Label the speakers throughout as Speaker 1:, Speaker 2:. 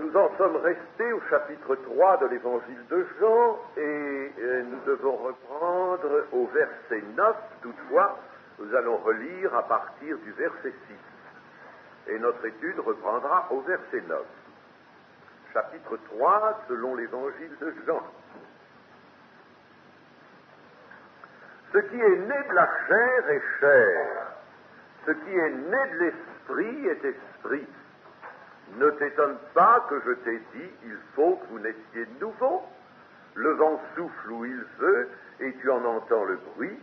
Speaker 1: Nous en sommes restés au chapitre 3 de l'évangile de Jean et nous devons reprendre au verset 9. Toutefois, nous allons relire à partir du verset 6. Et notre étude reprendra au verset 9. Chapitre 3 selon l'évangile de Jean. Ce qui est né de la chair est chair. Ce qui est né de l'esprit est esprit. Ne t'étonne pas que je t'ai dit, il faut que vous naissiez de nouveau. Le vent souffle où il veut, et tu en entends le bruit,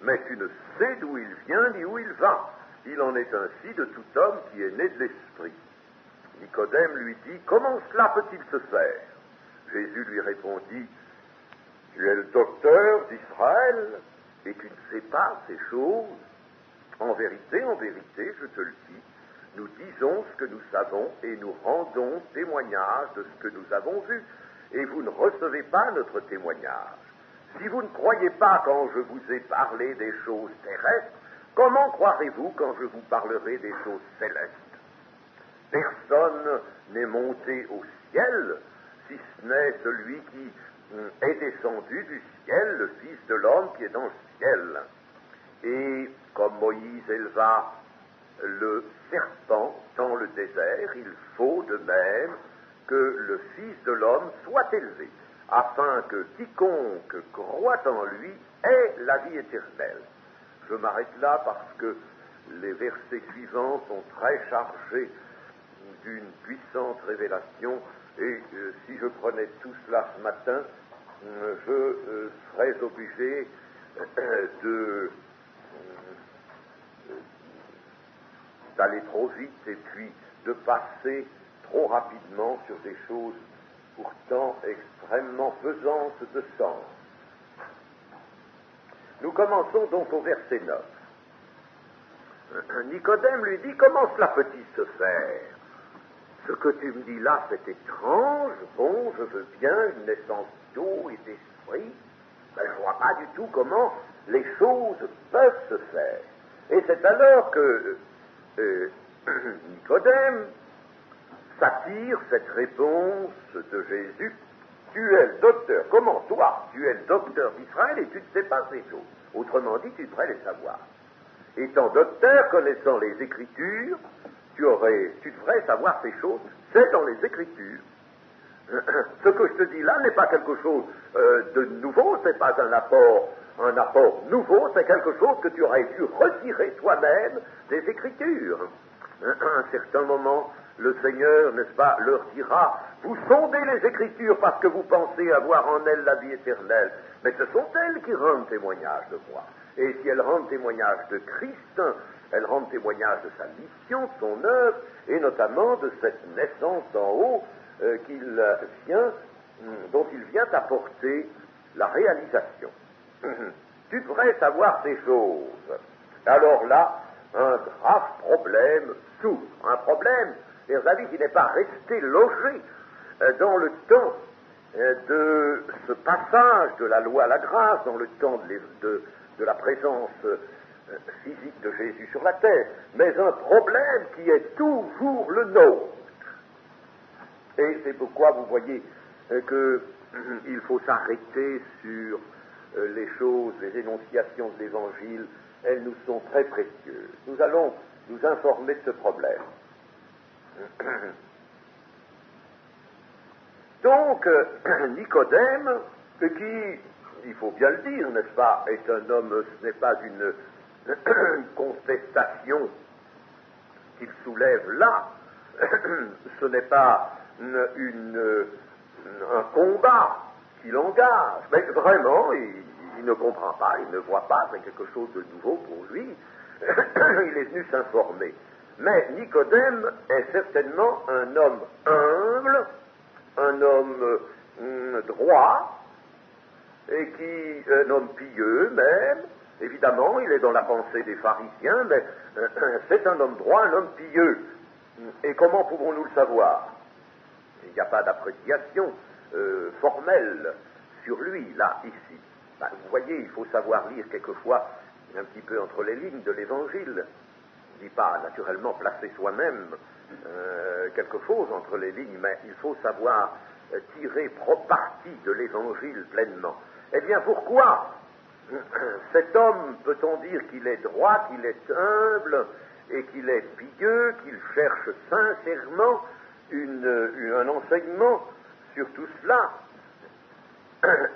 Speaker 1: mais tu ne sais d'où il vient ni où il va. Il en est ainsi de tout homme qui est né de l'esprit. Nicodème lui dit, comment cela peut-il se faire? Jésus lui répondit, tu es le docteur d'Israël, et tu ne sais pas ces choses. En vérité, je te le dis, nous disons ce que nous savons et nous rendons témoignage de ce que nous avons vu, et vous ne recevez pas notre témoignage. Si vous ne croyez pas quand je vous ai parlé des choses terrestres, comment croirez-vous quand je vous parlerai des choses célestes? Personne n'est monté au ciel, si ce n'est celui qui est descendu du ciel, le Fils de l'homme qui est dans le ciel. Et comme Moïse éleva le serpent dans le désert, il faut de même que le Fils de l'homme soit élevé, afin que quiconque croit en lui ait la vie éternelle. Je m'arrête là parce que les versets suivants sont très chargés d'une puissante révélation, et si je prenais tout cela ce matin, je serais obligé d'aller trop vite et puis de passer trop rapidement sur des choses pourtant extrêmement pesantes de sens. Nous commençons donc au verset 9. Nicodème lui dit, comment cela peut-il se faire? Ce que tu me dis là, c'est étrange. Bon, je veux bien une naissance d'eau et d'esprit, mais je ne vois pas du tout comment les choses peuvent se faire. Et c'est alors que Nicodème s'attire cette réponse de Jésus. Tu es le docteur. Comment toi, tu es le docteur d'Israël et tu ne sais pas ces choses? Autrement dit, tu devrais les savoir. Étant docteur, connaissant les Écritures, tu devrais savoir ces choses. C'est dans les Écritures. Ce que je te dis là n'est pas quelque chose de nouveau, c'est pas un apport nouveau, c'est quelque chose que tu aurais dû retirer toi-même des Écritures. À un certain moment, le Seigneur, n'est-ce pas, leur dira, vous sondez les Écritures parce que vous pensez avoir en elles la vie éternelle, mais ce sont elles qui rendent témoignage de moi. Et si elles rendent témoignage de Christ, elles rendent témoignage de sa mission, de son œuvre, et notamment de cette naissance d'en haut dont il vient apporter la réalisation. Tu devrais savoir ces choses. Alors là, un grave problème s'ouvre. Un problème, chers amis, qui n'est pas resté logé dans le temps de ce passage de la loi à la grâce, dans le temps de la présence physique de Jésus sur la terre, mais un problème qui est toujours le nôtre. Et c'est pourquoi vous voyez qu'il faut s'arrêter sur les choses, les énonciations de l'Évangile. Elles nous sont très précieuses. Nous allons nous informer de ce problème. Donc, Nicodème, qui, il faut bien le dire, n'est-ce pas, est un homme, ce n'est pas une contestation qu'il soulève là, ce n'est pas un combat qu'il engage, mais vraiment, il ne comprend pas, il ne voit pas, c'est quelque chose de nouveau pour lui, il est venu s'informer. Mais Nicodème est certainement un homme humble, un homme droit, et un homme pieux même. Évidemment, il est dans la pensée des pharisiens, mais c'est un homme droit, un homme pieux. Et comment pouvons-nous le savoir? Il n'y a pas d'appréciation formelle sur lui, là, ici. Ben, vous voyez, il faut savoir lire quelquefois un petit peu entre les lignes de l'Évangile. Je ne dis pas, naturellement, placer soi-même quelque chose entre les lignes, mais il faut savoir tirer parti de l'Évangile pleinement. Eh bien, pourquoi cet homme, peut-on dire qu'il est droit, qu'il est humble, et qu'il est pieux, qu'il cherche sincèrement un enseignement sur tout cela?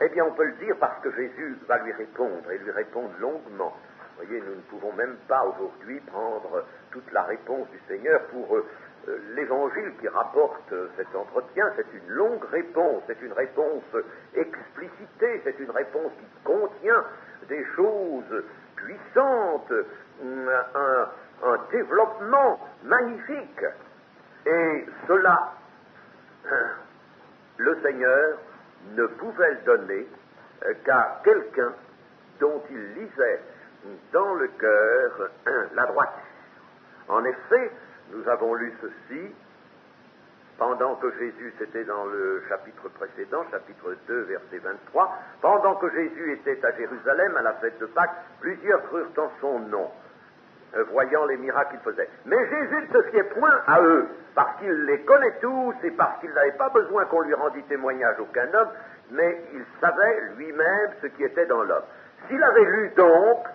Speaker 1: Eh bien, on peut le dire parce que Jésus va lui répondre, et lui répondre longuement. Vous voyez, nous ne pouvons même pas aujourd'hui prendre toute la réponse du Seigneur pour l'Évangile qui rapporte cet entretien. C'est une longue réponse, c'est une réponse explicitée, c'est une réponse qui contient des choses puissantes, un développement magnifique. Et cela, le Seigneur ne pouvait le donner qu'à quelqu'un dont il lisait dans le cœur la droiture. En effet, nous avons lu ceci pendant que Jésus, c'était dans le chapitre précédent, chapitre 2, verset 23, pendant que Jésus était à Jérusalem à la fête de Pâques, plusieurs crurent en son nom, voyant les miracles qu'il faisait. Mais Jésus ne se fiait point à eux, parce qu'il les connaît tous et parce qu'il n'avait pas besoin qu'on lui rendît témoignage aucun homme, mais il savait lui-même ce qui était dans l'homme. S'il avait lu donc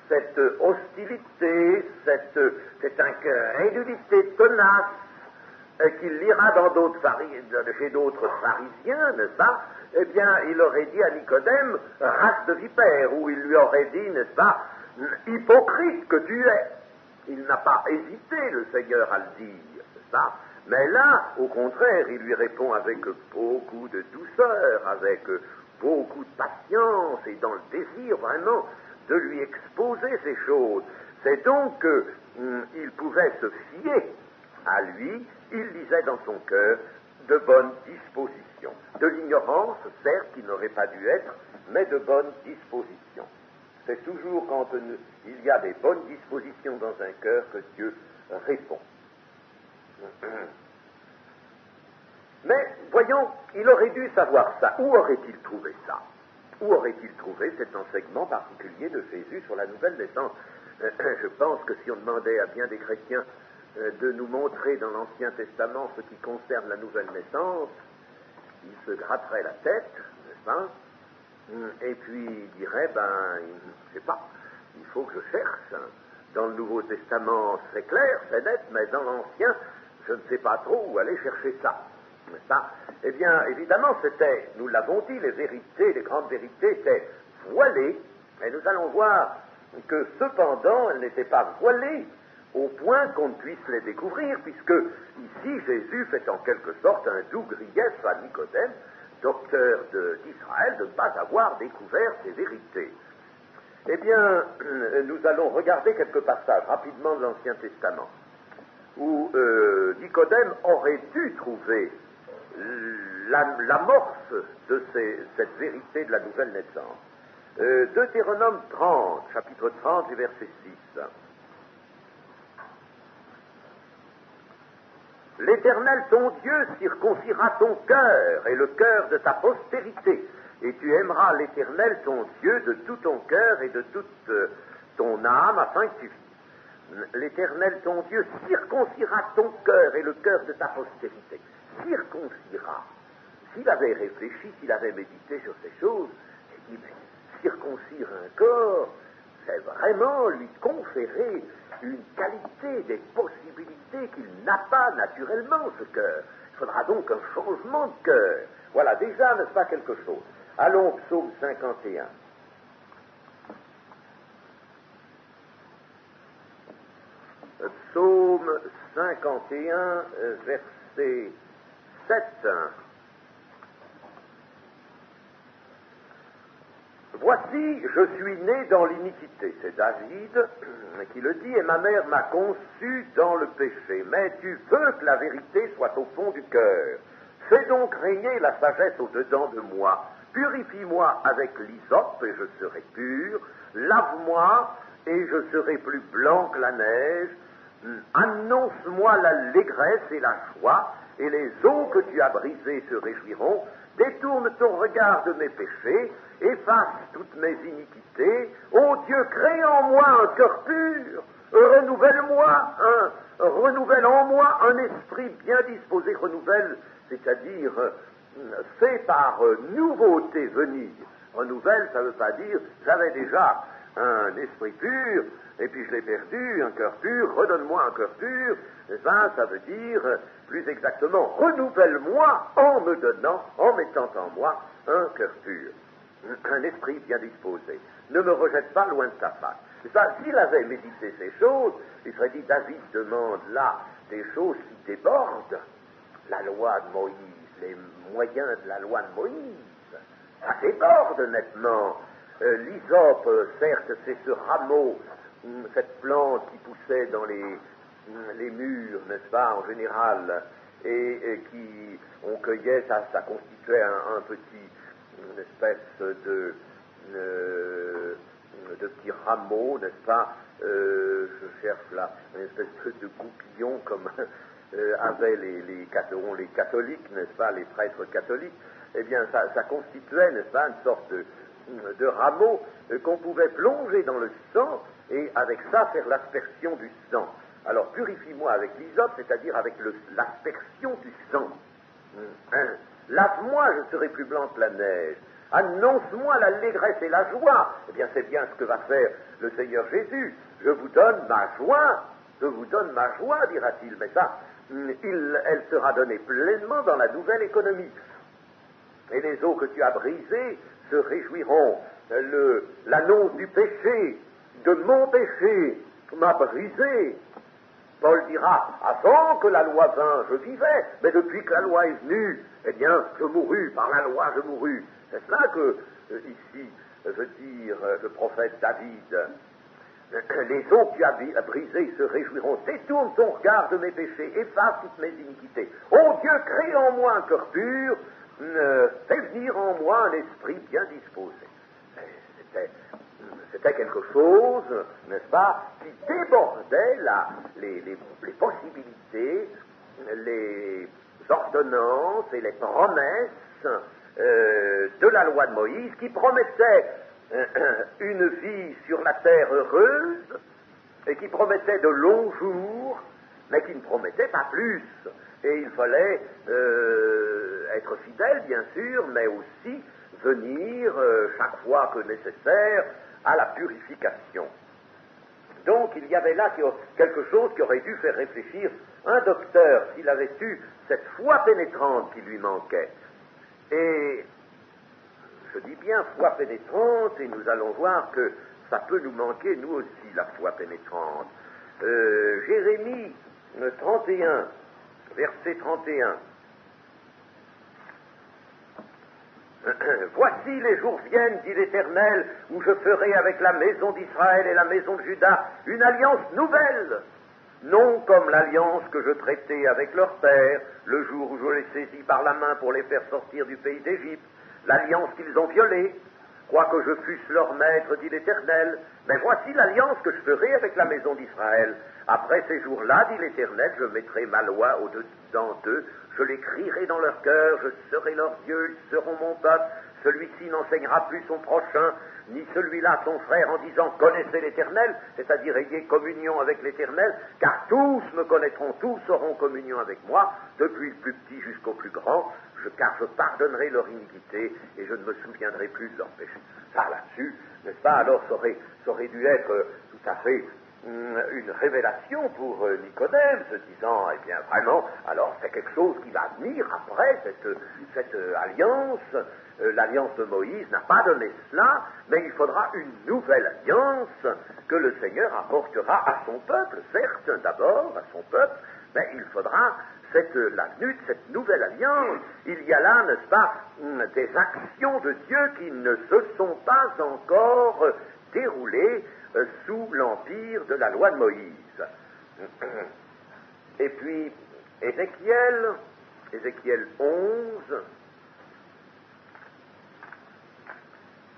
Speaker 1: cette hostilité, cette incrédulité tenace qu'il lira chez d'autres pharisiens, n'est-ce pas? Eh bien, il aurait dit à Nicodème, race de vipère, ou il lui aurait dit, n'est-ce pas, hypocrite que tu es. Il n'a pas hésité, le Seigneur, à le dire, n'est-ce pas? Mais là, au contraire, il lui répond avec beaucoup de douceur, avec beaucoup de patience et dans le désir vraiment de lui exposer ces choses. C'est donc qu'il pouvait se fier à lui, il lisait dans son cœur de bonnes dispositions. De l'ignorance, certes, qui n'aurait pas dû être, mais de bonnes dispositions. C'est toujours quand il y a des bonnes dispositions dans un cœur que Dieu répond. Mais, voyons, il aurait dû savoir ça. Où aurait-il trouvé ça? Où aurait-il trouvé cet enseignement particulier de Jésus sur la nouvelle naissance? Je pense que si on demandait à bien des chrétiens de nous montrer dans l'Ancien Testament ce qui concerne la nouvelle naissance, ils se gratteraient la tête, n'est-ce pas? Et puis ils diraient, je sais pas, il faut que je cherche. Dans le Nouveau Testament, c'est clair, c'est net, mais dans l'Ancien, je ne sais pas trop où aller chercher ça. N'est-ce pas? Eh bien, évidemment, c'était, nous l'avons dit, les vérités, les grandes vérités étaient voilées, et nous allons voir que cependant, elles n'étaient pas voilées au point qu'on ne puisse les découvrir, puisque ici, Jésus fait en quelque sorte un doux grief à Nicodème, docteur d'Israël, de ne pas avoir découvert ces vérités. Eh bien, nous allons regarder quelques passages rapidement de l'Ancien Testament, où Nicodème aurait dû trouver l'amorce de cette vérité de la nouvelle naissance. Deutéronome 30, chapitre 30 et verset 6. L'Éternel ton Dieu circoncira ton cœur et le cœur de ta postérité, et tu aimeras l'Éternel ton Dieu de tout ton cœur et de toute ton âme, afin que tu vives. L'Éternel ton Dieu circoncira ton cœur et le cœur de ta postérité. Circoncira. S'il avait réfléchi, s'il avait médité sur ces choses, il dit, mais circoncire un corps, c'est vraiment lui conférer une qualité, des possibilités qu'il n'a pas naturellement, ce cœur. Il faudra donc un changement de cœur. Voilà, déjà, n'est-ce pas quelque chose? Allons, psaume 51. Psaume 51, verset 7. Voici, je suis né dans l'iniquité. C'est David qui le dit, et ma mère m'a conçu dans le péché. Mais tu veux que la vérité soit au fond du cœur. Fais donc régner la sagesse au-dedans de moi. Purifie-moi avec l'hysope, et je serai pur. Lave-moi, et je serai plus blanc que la neige. Annonce-moi l'allégresse et la joie, et les eaux que tu as brisées se réjouiront. Détourne ton regard de mes péchés, efface toutes mes iniquités. Ô Dieu, crée en moi un cœur pur, Renouvelle-moi, renouvelle en moi un esprit bien disposé, renouvelle, c'est-à-dire fait par nouveauté venir. Renouvelle, ça ne veut pas dire, j'avais déjà un esprit pur, et puis je l'ai perdu, un cœur pur, redonne-moi un cœur pur, ça veut dire, plus exactement, renouvelle-moi en me donnant, en mettant en moi un cœur pur, un esprit bien disposé. Ne me rejette pas loin de ta face. Ça, s'il avait médité ces choses, il serait dit, David demande là des choses qui débordent la loi de Moïse, les moyens de la loi de Moïse. Ça déborde nettement. L'hysope, certes, c'est ce rameau, cette plante qui poussait dans les murs, n'est-ce pas, en général, et qui, on cueillait, ça constituait un petit, une espèce de petits rameaux, n'est-ce pas, je cherche là, une espèce de goupillon comme avaient les catholiques, n'est-ce pas, les prêtres catholiques. Eh bien, ça constituait, n'est-ce pas, une sorte de rameau qu'on pouvait plonger dans le sang et avec ça faire l'aspersion du sang. Alors purifie-moi avec l'hysope, c'est-à-dire avec l'aspersion du sang. Lave-moi, je serai plus blanc que la neige. Annonce-moi l'allégresse et la joie. Eh bien, c'est bien ce que va faire le Seigneur Jésus. Je vous donne ma joie, dira-t-il. Mais ça, elle sera donnée pleinement dans la nouvelle économie. Et les os que tu as brisés se réjouiront. L'annonce du péché, de mon péché, m'a brisé. Paul dira, avant que la loi vint, je vivais, mais depuis que la loi est venue, eh bien, je mourus, par la loi je mourus. C'est cela que, ici, veut dire le prophète David. Les os que tu as brisés se réjouiront. Détourne ton regard de mes péchés, efface toutes mes iniquités. Ô Dieu, crée en moi un cœur pur, fais venir en moi un esprit bien disposé. C'était quelque chose, n'est-ce pas, qui débordait les possibilités, les ordonnances et les promesses de la loi de Moïse, qui promettait une vie sur la terre heureuse et qui promettait de longs jours, mais qui ne promettait pas plus. Et il fallait être fidèle, bien sûr, mais aussi venir chaque fois que nécessaire à la purification. Donc il y avait là quelque chose qui aurait dû faire réfléchir un docteur s'il avait eu cette foi pénétrante qui lui manquait. Et je dis bien foi pénétrante, et nous allons voir que ça peut nous manquer, nous aussi, la foi pénétrante. Jérémie 31, verset 31. Voici les jours viennent, dit l'Éternel, où je ferai avec la maison d'Israël et la maison de Juda une alliance nouvelle, non comme l'alliance que je traitais avec leur père le jour où je les saisis par la main pour les faire sortir du pays d'Égypte, l'alliance qu'ils ont violée, quoique je fusse leur maître, dit l'Éternel. Mais voici l'alliance que je ferai avec la maison d'Israël. Après ces jours-là, dit l'Éternel, je mettrai ma loi au-dedans d'eux, je l'écrirai dans leur cœur, je serai leur Dieu, ils seront mon peuple. Celui-ci n'enseignera plus son prochain, ni celui-là son frère, en disant « Connaissez l'Éternel », c'est-à-dire ayez communion avec l'Éternel, car tous me connaîtront, tous auront communion avec moi, depuis le plus petit jusqu'au plus grand, car je pardonnerai leur iniquité et je ne me souviendrai plus de leurs péchés. Ça, là-dessus, n'est-ce pas, alors ça aurait dû être tout à fait une révélation pour Nicodème, se disant, eh bien, vraiment, alors c'est quelque chose qui va venir après cette alliance. L'alliance de Moïse n'a pas donné cela, mais il faudra une nouvelle alliance que le Seigneur apportera à son peuple, certes, d'abord, à son peuple, mais il faudra la venue de cette nouvelle alliance. Il y a là, n'est-ce pas, des actions de Dieu qui ne se sont pas encore déroulées sous l'empire de la loi de Moïse. Et puis, Ézéchiel 11,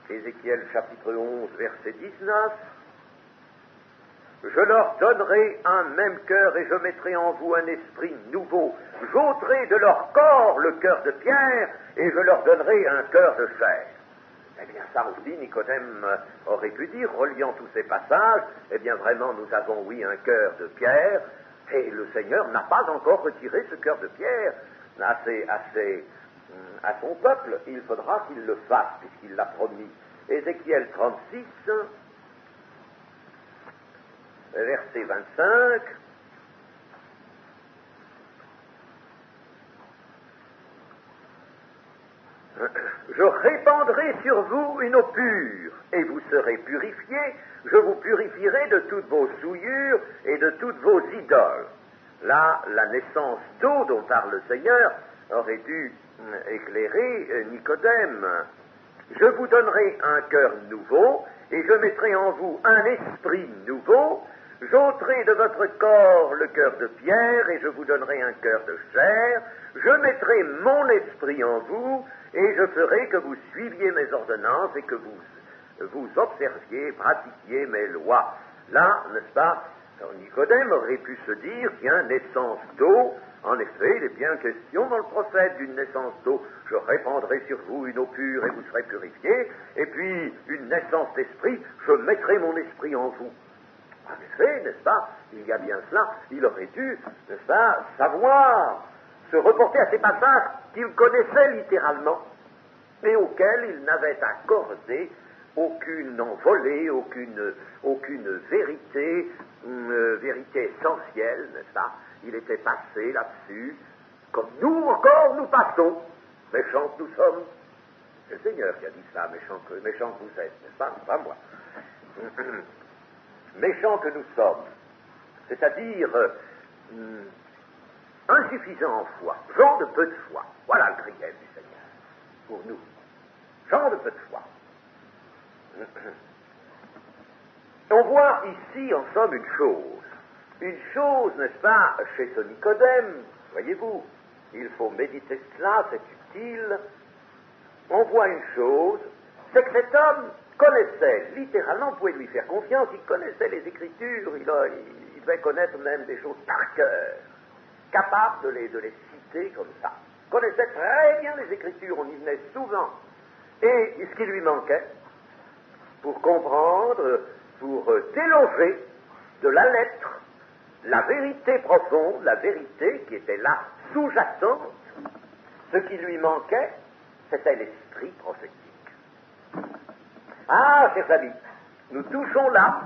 Speaker 1: Ézéchiel chapitre 11, verset 19, « Je leur donnerai un même cœur et je mettrai en vous un esprit nouveau. J'ôterai de leur corps le cœur de pierre et je leur donnerai un cœur de chair. » Eh bien, ça aussi, Nicodème aurait pu dire, reliant tous ces passages, eh bien, vraiment, nous avons, oui, un cœur de pierre, et le Seigneur n'a pas encore retiré ce cœur de pierre à son peuple. Il faudra qu'il le fasse, puisqu'il l'a promis. Ézéchiel 36, verset 25. Je répandrai sur vous une eau pure, et vous serez purifiés. Je vous purifierai de toutes vos souillures et de toutes vos idoles. Là, la naissance d'eau dont parle le Seigneur aurait dû éclairer Nicodème. Je vous donnerai un cœur nouveau, et je mettrai en vous un esprit nouveau. J'ôterai de votre corps le cœur de pierre, et je vous donnerai un cœur de chair. Je mettrai mon esprit en vous, et je ferai que vous suiviez mes ordonnances et que vous observiez, pratiquiez mes lois. Là, n'est-ce pas, Nicodème aurait pu se dire, tiens, naissance d'eau, en effet, il est bien question dans le prophète d'une naissance d'eau. Je répandrai sur vous une eau pure et vous serez purifiés, et puis une naissance d'esprit, je mettrai mon esprit en vous. En effet, n'est-ce pas, il y a bien cela, il aurait dû, n'est-ce pas, savoir se reporter à ces passages qu'il connaissait littéralement, et auxquels il n'avait accordé aucune envolée, aucune vérité, vérité essentielle, n'est-ce pas? Il était passé là-dessus, comme nous encore nous passons, méchants que nous sommes. C'est le Seigneur qui a dit ça, méchants que vous êtes, n'est-ce pas? Pas moi. Méchants que nous sommes, c'est-à-dire insuffisants en foi, gens de peu de foi. Voilà le grief du Seigneur pour nous. Gens de peu de foi. On voit ici, en somme, une chose, n'est-ce pas, chez ce Nicodème, voyez-vous, il faut méditer cela, c'est utile. On voit une chose, c'est que cet homme connaissait, littéralement, vous pouvez lui faire confiance, il connaissait les Écritures, il devait connaître même des choses par cœur, capable de les citer comme ça. Il connaissait très bien les Écritures, on y venait souvent. Et ce qui lui manquait, pour comprendre, pour déloger de la lettre la vérité profonde, la vérité qui était là, sous-jacente, ce qui lui manquait, c'était l'esprit prophétique. Ah, chers amis, nous touchons là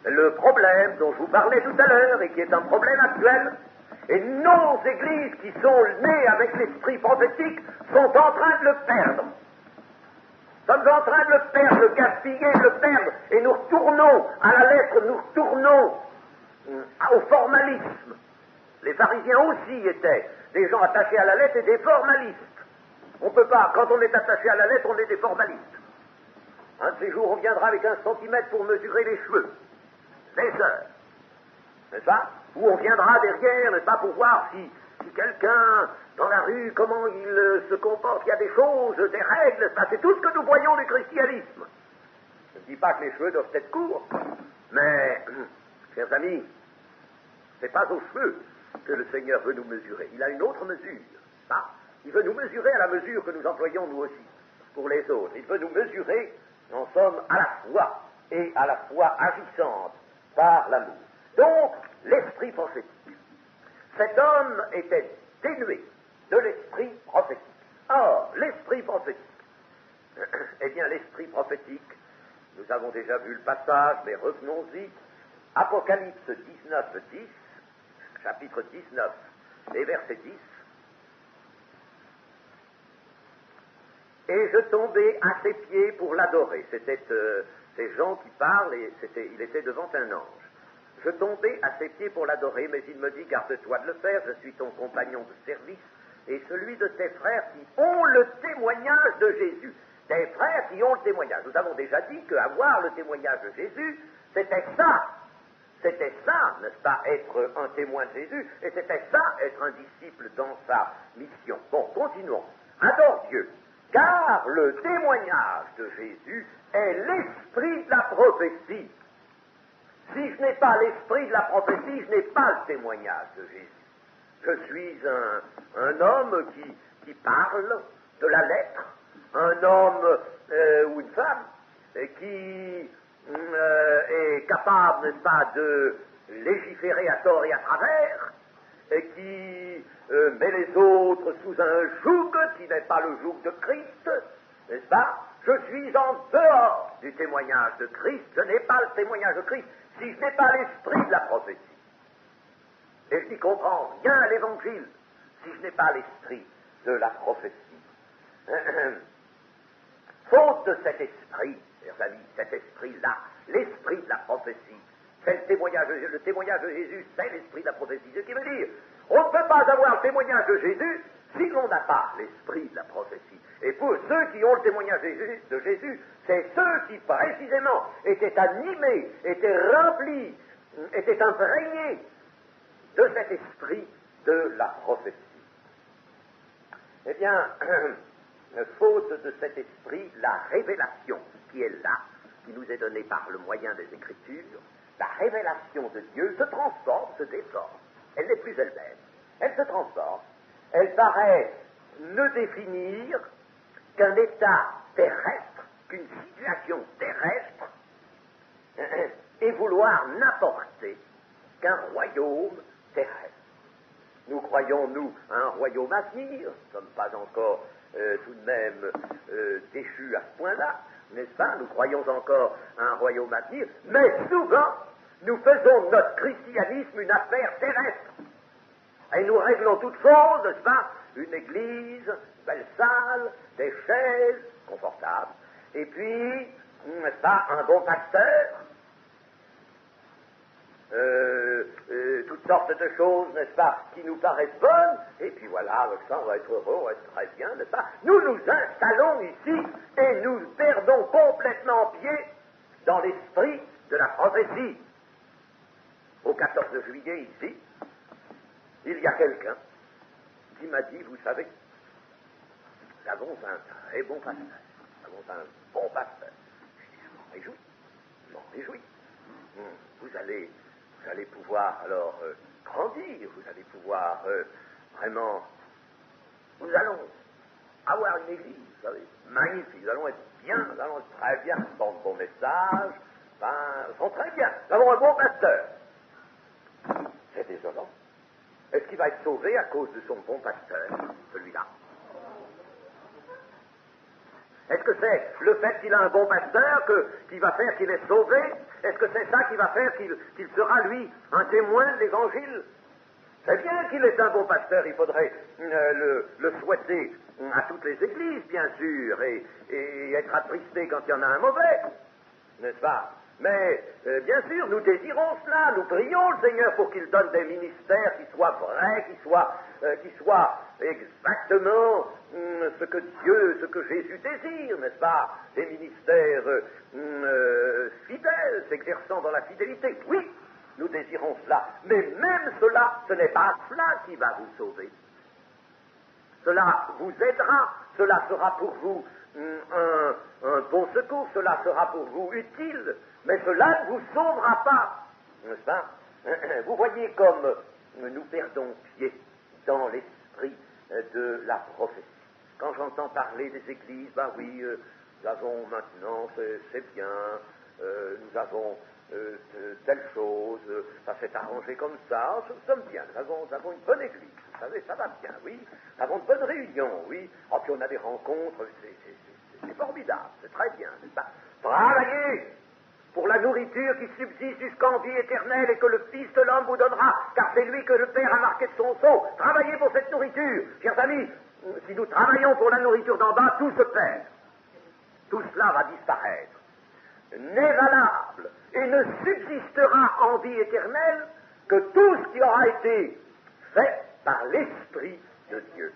Speaker 1: le problème dont je vous parlais tout à l'heure et qui est un problème actuel. Et nos églises qui sont nées avec l'esprit prophétique sont en train de le perdre. Nous sommes en train de le perdre, le gaspiller, le perdre. Et nous retournons à la lettre, nous retournons au formalisme. Les pharisiens aussi étaient des gens attachés à la lettre et des formalistes. On ne peut pas, quand on est attaché à la lettre, on est des formalistes. Un de ces jours, on viendra avec un centimètre pour mesurer les cheveux, les heures, n'est-ce pas? Ou on viendra derrière, n'est-ce pas, pour voir si quelqu'un, dans la rue, comment il se comporte, il y a des choses, des règles, n'est-ce pas? C'est tout ce que nous voyons du christianisme. Je ne dis pas que les cheveux doivent être courts, mais, chers amis, c'est pas aux cheveux que le Seigneur veut nous mesurer. Il a une autre mesure, ça. Il veut nous mesurer à la mesure que nous employons nous aussi, pour les autres. Il veut nous mesurer, en somme, à la foi, et à la foi agissante par l'amour. Donc, l'esprit prophétique. Cet homme était dénué de l'esprit prophétique. Or, l'esprit prophétique, eh bien, l'esprit prophétique, nous avons déjà vu le passage, mais revenons-y. Apocalypse 19, 10, chapitre 19, et verset 10. Et je tombais à ses pieds pour l'adorer. C'était ces gens qui parlent, et il était devant un ange. Je tombais à ses pieds pour l'adorer, mais il me dit, garde-toi de le faire, je suis ton compagnon de service, et celui de tes frères qui ont le témoignage de Jésus. Tes frères qui ont le témoignage. Nous avons déjà dit qu'avoir le témoignage de Jésus, c'était ça, n'est-ce pas, être un témoin de Jésus, et c'était ça, être un disciple dans sa mission. Bon, continuons. Adore Dieu. Car le témoignage de Jésus est l'esprit de la prophétie. Si je n'ai pas l'esprit de la prophétie, je n'ai pas le témoignage de Jésus. Je suis un homme qui parle de la lettre, un homme
Speaker 2: ou une femme qui est capable, n'est-ce pas, de légiférer à tort et à travers, et qui met les autres sous un joug qui n'est pas le joug de Christ, n'est-ce pas? Je suis en dehors du témoignage de Christ, je n'ai pas le témoignage de Christ si je n'ai pas l'esprit de la prophétie. Et je n'y comprends rien à l'évangile si je n'ai pas l'esprit de la prophétie. Faute de cet esprit, chers amis, cet esprit-là, l'esprit de la prophétie, c'est le témoignage de Jésus, c'est l'esprit de la prophétie. Ce qui veut dire, on ne peut pas avoir le témoignage de Jésus si l'on n'a pas l'esprit de la prophétie. Et pour ceux qui ont le témoignage de Jésus, c'est ceux qui précisément étaient animés, étaient remplis, étaient imprégnés de cet esprit de la prophétie. Eh bien, faute de cet esprit, la révélation qui est là, qui nous est donnée par le moyen des Écritures, la révélation de Dieu se transforme, se déforme. Elle n'est plus elle-même. Elle se transforme. Elle paraît ne définir qu'un état terrestre, qu'une situation terrestre, et vouloir n'apporter qu'un royaume terrestre. Nous croyons, nous, à un royaume à venir, nous ne sommes pas encore tout de même déchus à ce point-là, n'est-ce pas? Nous croyons encore à un royaume à venir, mais souvent, nous faisons notre christianisme une affaire terrestre. Et nous réglons toutes choses, n'est-ce pas? Une église, une belle salle, des chaises confortables, et puis, n'est-ce pas, un bon pasteur, toutes sortes de choses, n'est-ce pas, qui nous paraissent bonnes, et puis voilà, avec ça, on va être heureux, on va être très bien, n'est-ce pas? Nous nous installons ici, et nous perdons complètement pied dans l'esprit de la prophétie. Au 14 juillet, ici, il y a quelqu'un qui m'a dit, vous savez, nous avons un très bon pasteur, nous avons un bon pasteur. Je dis, je m'en réjouis. Vous allez pouvoir alors grandir, vous allez pouvoir vraiment, nous allons avoir une église, vous savez, magnifique, nous allons être bien, nous allons être très bien, bon message, ils sont très bien, nous avons un bon pasteur. C'est désolant. Est-ce qu'il va être sauvé à cause de son bon pasteur, celui-là? Est-ce que c'est le fait qu'il a un bon pasteur qui va faire qu'il est sauvé? Est-ce que c'est ça qui va faire qu'il sera, lui, un témoin de l'Évangile? C'est bien qu'il est un bon pasteur, il faudrait le souhaiter à toutes les églises, bien sûr, et être attristé quand il y en a un mauvais, n'est-ce pas? Mais, bien sûr, nous désirons cela, nous prions le Seigneur pour qu'il donne des ministères qui soient vrais, qui soient exactement ce que Dieu, ce que Jésus désire, n'est-ce pas? Des ministères fidèles, s'exerçant dans la fidélité. Oui, nous désirons cela. Mais même cela, ce n'est pas cela qui va vous sauver. Cela vous aidera, cela sera pour vous un bon secours, cela sera pour vous utile, mais cela ne vous sauvera pas, n'est-ce pas? Vous voyez comme nous perdons pied dans l'esprit de la prophétie. Quand j'entends parler des églises, oui, nous avons maintenant, c'est bien, nous avons telle chose, ça s'est arrangé comme ça, nous sommes bien, nous avons une bonne église, vous savez, ça va bien, oui, nous avons de bonnes réunions, oui, puis on a des rencontres, c'est formidable, c'est très bien, n'est-ce pas? Travaillez pour la nourriture qui subsiste jusqu'en vie éternelle et que le Fils de l'homme vous donnera, car c'est lui que le Père a marqué de son sceau. Travaillez pour cette nourriture. Chers amis, si nous travaillons pour la nourriture d'en bas, tout se perd. Tout cela va disparaître. N'est valable et ne subsistera en vie éternelle que tout ce qui aura été fait par l'Esprit de Dieu.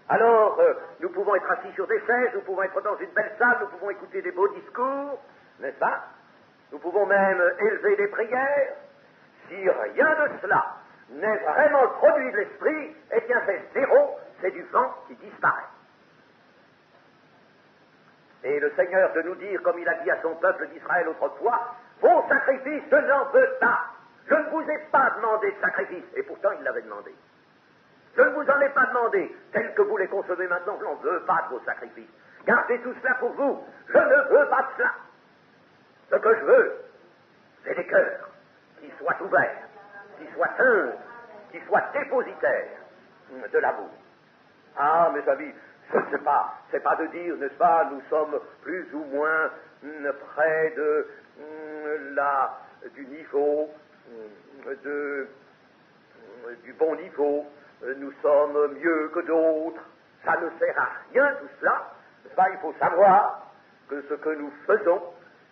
Speaker 2: Alors, nous pouvons être assis sur des chaises, nous pouvons être dans une belle salle, nous pouvons écouter des beaux discours, n'est-ce pas? Nous pouvons même élever des prières. Si rien de cela n'est vraiment le produit de l'esprit, eh bien c'est zéro, c'est du vent qui disparaît. Et le Seigneur de nous dire, comme il a dit à son peuple d'Israël autrefois, vos sacrifices, je n'en veux pas. Je ne vous ai pas demandé de sacrifice, et pourtant il l'avait demandé. Je ne vous en ai pas demandé, tel que vous les concevez maintenant, je n'en veux pas de vos sacrifices. Gardez tout cela pour vous. Je ne veux pas de cela. Ce que je veux, c'est des cœurs qui soient ouverts, qui soient tendres, qui soient dépositaires de l'amour. Ah, mes amis, c'est pas de dire, n'est-ce pas, nous sommes plus ou moins près du niveau, du bon niveau, nous sommes mieux que d'autres. Ça ne sert à rien tout cela, n'est-ce pas? Il faut savoir que ce que nous faisons,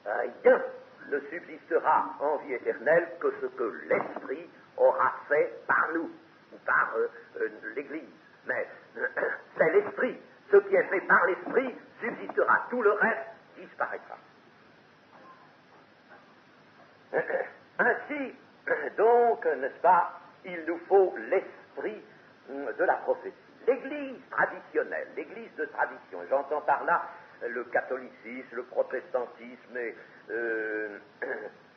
Speaker 2: rien ne subsistera en vie éternelle que ce que l'Esprit aura fait par nous, ou par l'Église. Mais c'est l'Esprit. Ce qui est fait par l'Esprit subsistera. Tout le reste disparaîtra. Ainsi, donc, n'est-ce pas, il nous faut l'Esprit de la prophétie. L'Église traditionnelle, l'Église de tradition, j'entends par là le catholicisme, le protestantisme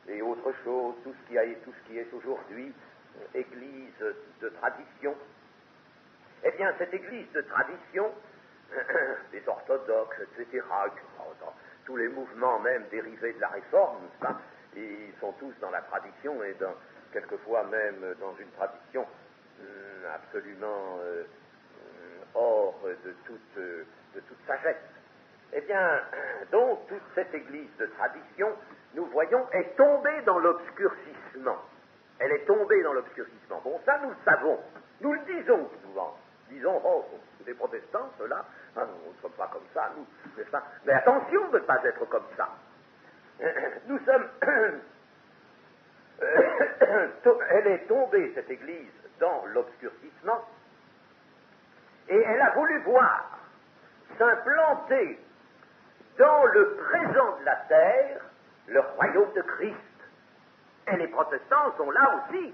Speaker 2: et autre chose, tout ce qui est aujourd'hui Église de tradition. Eh bien, cette Église de tradition, les orthodoxes, etc., tous les mouvements même dérivés de la Réforme, ça, ils sont tous dans la tradition et quelquefois même dans une tradition absolument hors de toute sagesse. Eh bien, donc, toute cette Église de tradition, nous voyons, est tombée dans l'obscurcissement. Elle est tombée dans l'obscurcissement. Bon, ça, nous le savons. Nous le disons souvent. Disons, oh, les protestants, ceux-là, hein, on ne sommes pas comme ça, nous, n'est-ce pas? Mais attention de ne pas être comme ça. Nous sommes... Elle est tombée, cette Église, dans l'obscurcissement, et elle a voulu voir s'implanter dans le présent de la terre le royaume de Christ. Et les protestants sont là aussi.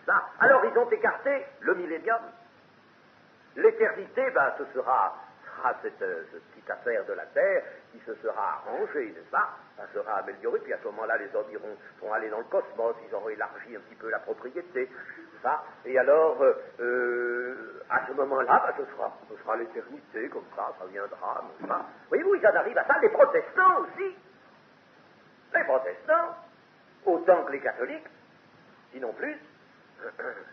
Speaker 2: Ça. Alors ils ont écarté le millénium. L'éternité, ce sera cette petite affaire de la terre qui se sera arrangée, n'est-ce pas? Ça sera amélioré, puis à ce moment-là, les hommes vont aller dans le cosmos, ils auront élargi un petit peu la propriété, ça. Et alors, à ce moment-là, ce sera l'éternité, comme ça viendra, n'est-ce pas? Voyez-vous, ils en arrivent à ça, les protestants aussi. Les protestants, autant que les catholiques, sinon plus,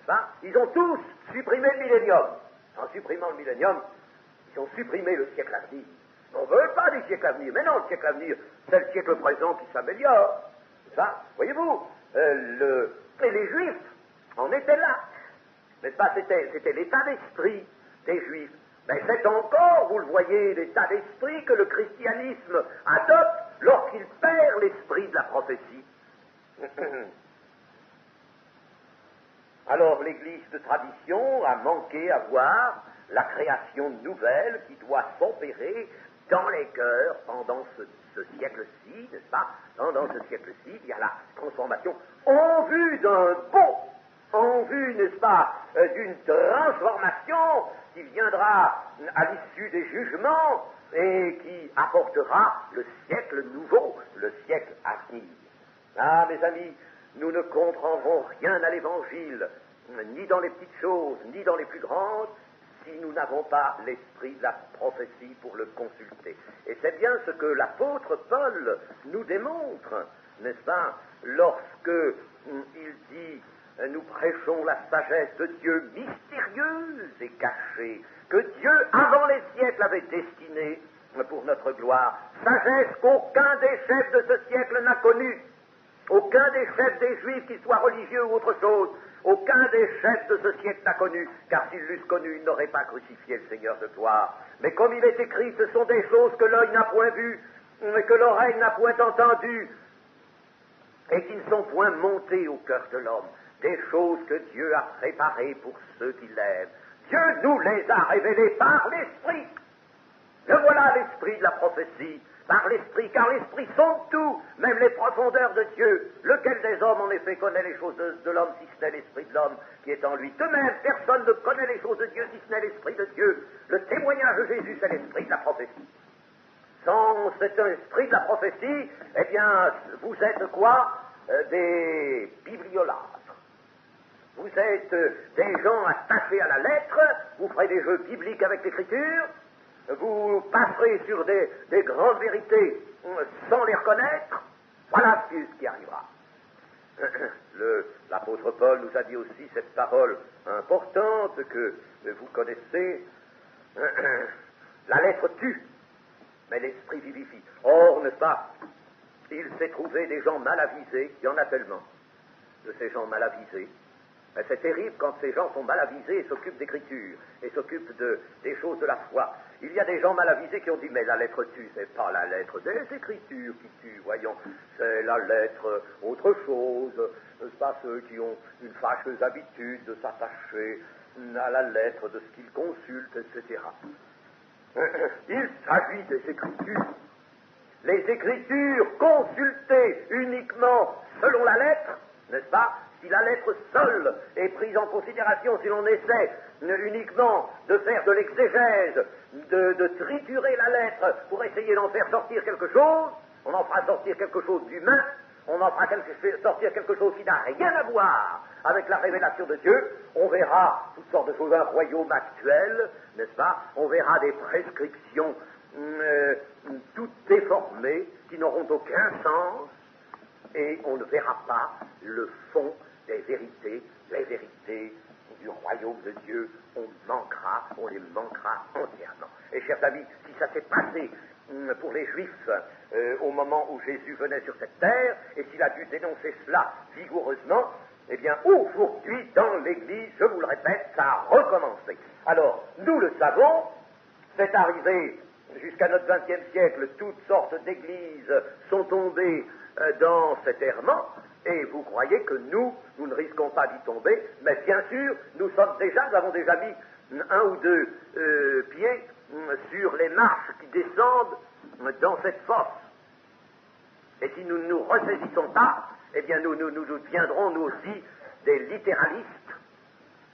Speaker 2: ça, ils ont tous supprimé le millénium. En supprimant le millénium, ils ont supprimé le siècle à venir. On ne veut pas du siècle à venir, mais non, le siècle à venir, c'est le siècle présent qui s'améliore. Ça, voyez-vous, et les Juifs en étaient là. N'est-ce pas, c'était l'état d'esprit des Juifs. Mais c'est encore, vous le voyez, l'état d'esprit que le christianisme adopte lorsqu'il perd l'esprit de la prophétie. Alors l'Église de tradition a manqué à voir la création nouvelle qui doit s'opérer dans les cœurs pendant ce siècle-ci, n'est-ce pas? Pendant ce siècle-ci, il y a la transformation en vue d'un beau, en vue, n'est-ce pas, d'une transformation qui viendra à l'issue des jugements et qui apportera le siècle nouveau, le siècle à venir. Ah, mes amis, nous ne comprendrons rien à l'Évangile, ni dans les petites choses, ni dans les plus grandes, si nous n'avons pas l'esprit de la prophétie pour le consulter. Et c'est bien ce que l'apôtre Paul nous démontre, n'est-ce pas, lorsque il dit « Nous prêchons la sagesse de Dieu mystérieuse et cachée, que Dieu, avant les siècles, avait destinée pour notre gloire, sagesse qu'aucun des chefs de ce siècle n'a connue. » Aucun des chefs des Juifs, qu'ils soient religieux ou autre chose, aucun des chefs de ce siècle n'a connu, car s'ils l'eussent connu, ils n'auraient pas crucifié le Seigneur de gloire. Mais comme il est écrit, ce sont des choses que l'œil n'a point vues, que l'oreille n'a point entendues, et qui ne sont point montées au cœur de l'homme. Des choses que Dieu a préparées pour ceux qui l'aiment. Dieu nous les a révélées par l'Esprit. Le voilà l'Esprit de la prophétie. Par l'Esprit, car l'Esprit sonde tout, même les profondeurs de Dieu. Lequel des hommes, en effet, connaît les choses de l'homme, si ce n'est l'Esprit de l'homme qui est en lui? De même, personne ne connaît les choses de Dieu, si ce n'est l'Esprit de Dieu. Le témoignage de Jésus, c'est l'Esprit de la prophétie. Sans cet Esprit de la prophétie, eh bien, vous êtes quoi? Des bibliolâtres. Vous êtes des gens attachés à la lettre, vous ferez des jeux bibliques avec l'Écriture, vous passerez sur des grandes vérités sans les reconnaître, voilà ce qui arrivera. L'apôtre Paul nous a dit aussi cette parole importante que vous connaissez, la lettre tue, mais l'esprit vivifie. Or, n'est-ce pas, il s'est trouvé des gens mal avisés, il y en a tellement de ces gens mal avisés. Mais c'est terrible quand ces gens sont mal avisés et s'occupent d'écriture, et s'occupent des choses de la foi. Il y a des gens mal avisés qui ont dit, mais la lettre tue, c'est pas la lettre des Écritures qui tue, voyons, c'est la lettre autre chose, c'est pas ceux qui ont une fâcheuse habitude de s'attacher à la lettre de ce qu'ils consultent, etc. Il s'agit des Écritures. Les Écritures consultées uniquement selon la lettre, n'est-ce pas? Si la lettre seule est prise en considération, si l'on essaie uniquement de faire de l'exégèse, de triturer la lettre pour essayer d'en faire sortir quelque chose, on en fera sortir quelque chose d'humain, on en fera sortir quelque chose qui n'a rien à voir avec la révélation de Dieu, on verra toutes sortes de choses, un royaume actuel, n'est-ce pas? On verra des prescriptions toutes déformées, qui n'auront aucun sens, et on ne verra pas le fond des vérités, les vérités du royaume de Dieu. On les manquera entièrement. Et chers amis, si ça s'est passé pour les Juifs au moment où Jésus venait sur cette terre, et s'il a dû dénoncer cela vigoureusement, eh bien aujourd'hui dans l'Église, je vous le répète, ça a recommencé. Alors, nous le savons, c'est arrivé jusqu'à notre XXe siècle, toutes sortes d'églises sont tombées dans cet errement, et vous croyez que nous ne risquons pas d'y tomber, mais bien sûr, nous avons déjà mis un ou deux pieds sur les marches qui descendent dans cette fosse. Et si nous ne nous ressaisissons pas, eh bien nous deviendrons nous aussi des littéralistes,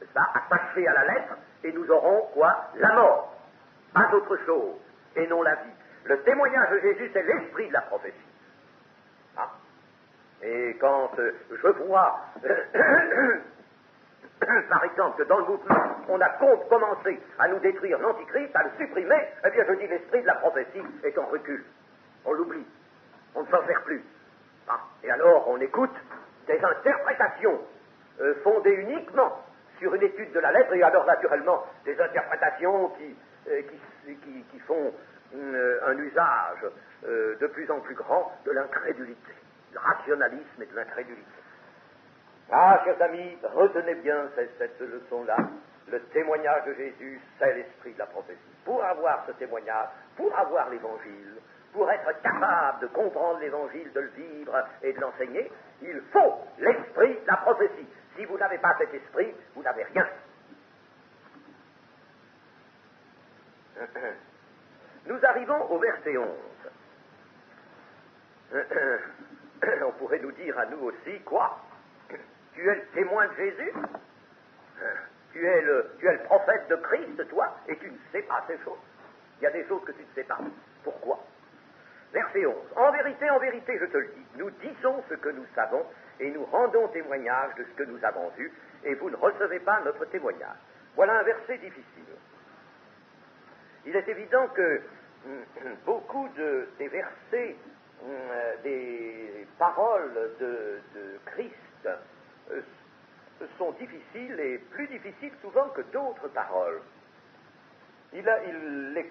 Speaker 2: n'est-ce pas, attachés à la lettre, et nous aurons quoi? La mort, pas autre chose, et non la vie. Le témoignage de Jésus, c'est l'esprit de la prophétie. Ah. Et quand je vois, par exemple, que dans le mouvement, on a commencé à nous détruire l'Antichrist, à le supprimer, eh bien je dis l'esprit de la prophétie est en recul. On l'oublie. On ne s'en sert plus. Ah. Et alors on écoute des interprétations fondées uniquement sur une étude de la lettre, et alors naturellement des interprétations qui font un usage de plus en plus grand de l'incrédulité, du rationalisme et de l'incrédulité. Ah, chers amis, retenez bien cette leçon-là. Le témoignage de Jésus, c'est l'esprit de la prophétie. Pour avoir ce témoignage, pour avoir l'Évangile, pour être capable de comprendre l'Évangile, de le vivre et de l'enseigner, il faut l'esprit de la prophétie. Si vous n'avez pas cet esprit, vous n'avez rien. Nous arrivons au verset 11. On pourrait nous dire à nous aussi, quoi? Tu es le témoin de Jésus? Tu es le prophète de Christ, toi, et tu ne sais pas ces choses. Il y a des choses que tu ne sais pas. Pourquoi? Verset 11. En vérité, je te le dis, nous disons ce que nous savons, et nous rendons témoignage de ce que nous avons vu, et vous ne recevez pas notre témoignage. Voilà un verset difficile. Il est évident que beaucoup des versets, des paroles de Christ sont difficiles, et plus difficiles souvent que d'autres paroles. Il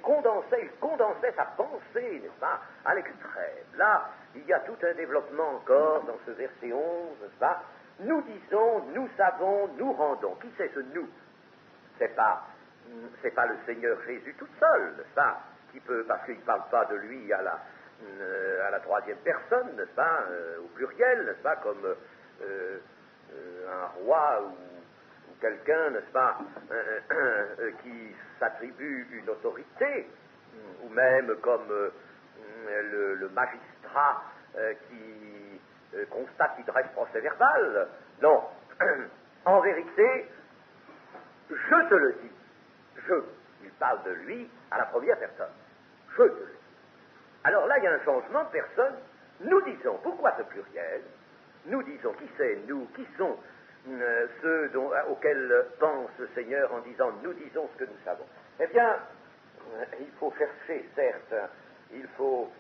Speaker 2: condensait sa pensée, n'est-ce pas, à l'extrême. Là, il y a tout un développement encore dans ce verset 11, n'est-ce pas? Nous disons, nous savons, nous rendons. Qui c'est ce nous? C'est pas le Seigneur Jésus tout seul, n'est-ce pas? Qui peut, parce qu'il ne parle pas de lui à la troisième personne, n'est-ce pas, au pluriel, n'est-ce pas, comme un roi ou quelqu'un, n'est-ce pas, qui s'attribue une autorité, ou même comme le magistrat qui constate qu'il dresse procès verbal. Non, en vérité, je te le dis, il parle de lui à la première personne, je te le dis. Alors là, il y a un changement de personne. Nous disons, pourquoi ce pluriel? Nous disons, qui c'est nous? Qui sont ceux auxquels pense le Seigneur en disant, nous disons ce que nous savons? Eh bien, il faut chercher, certes, il faut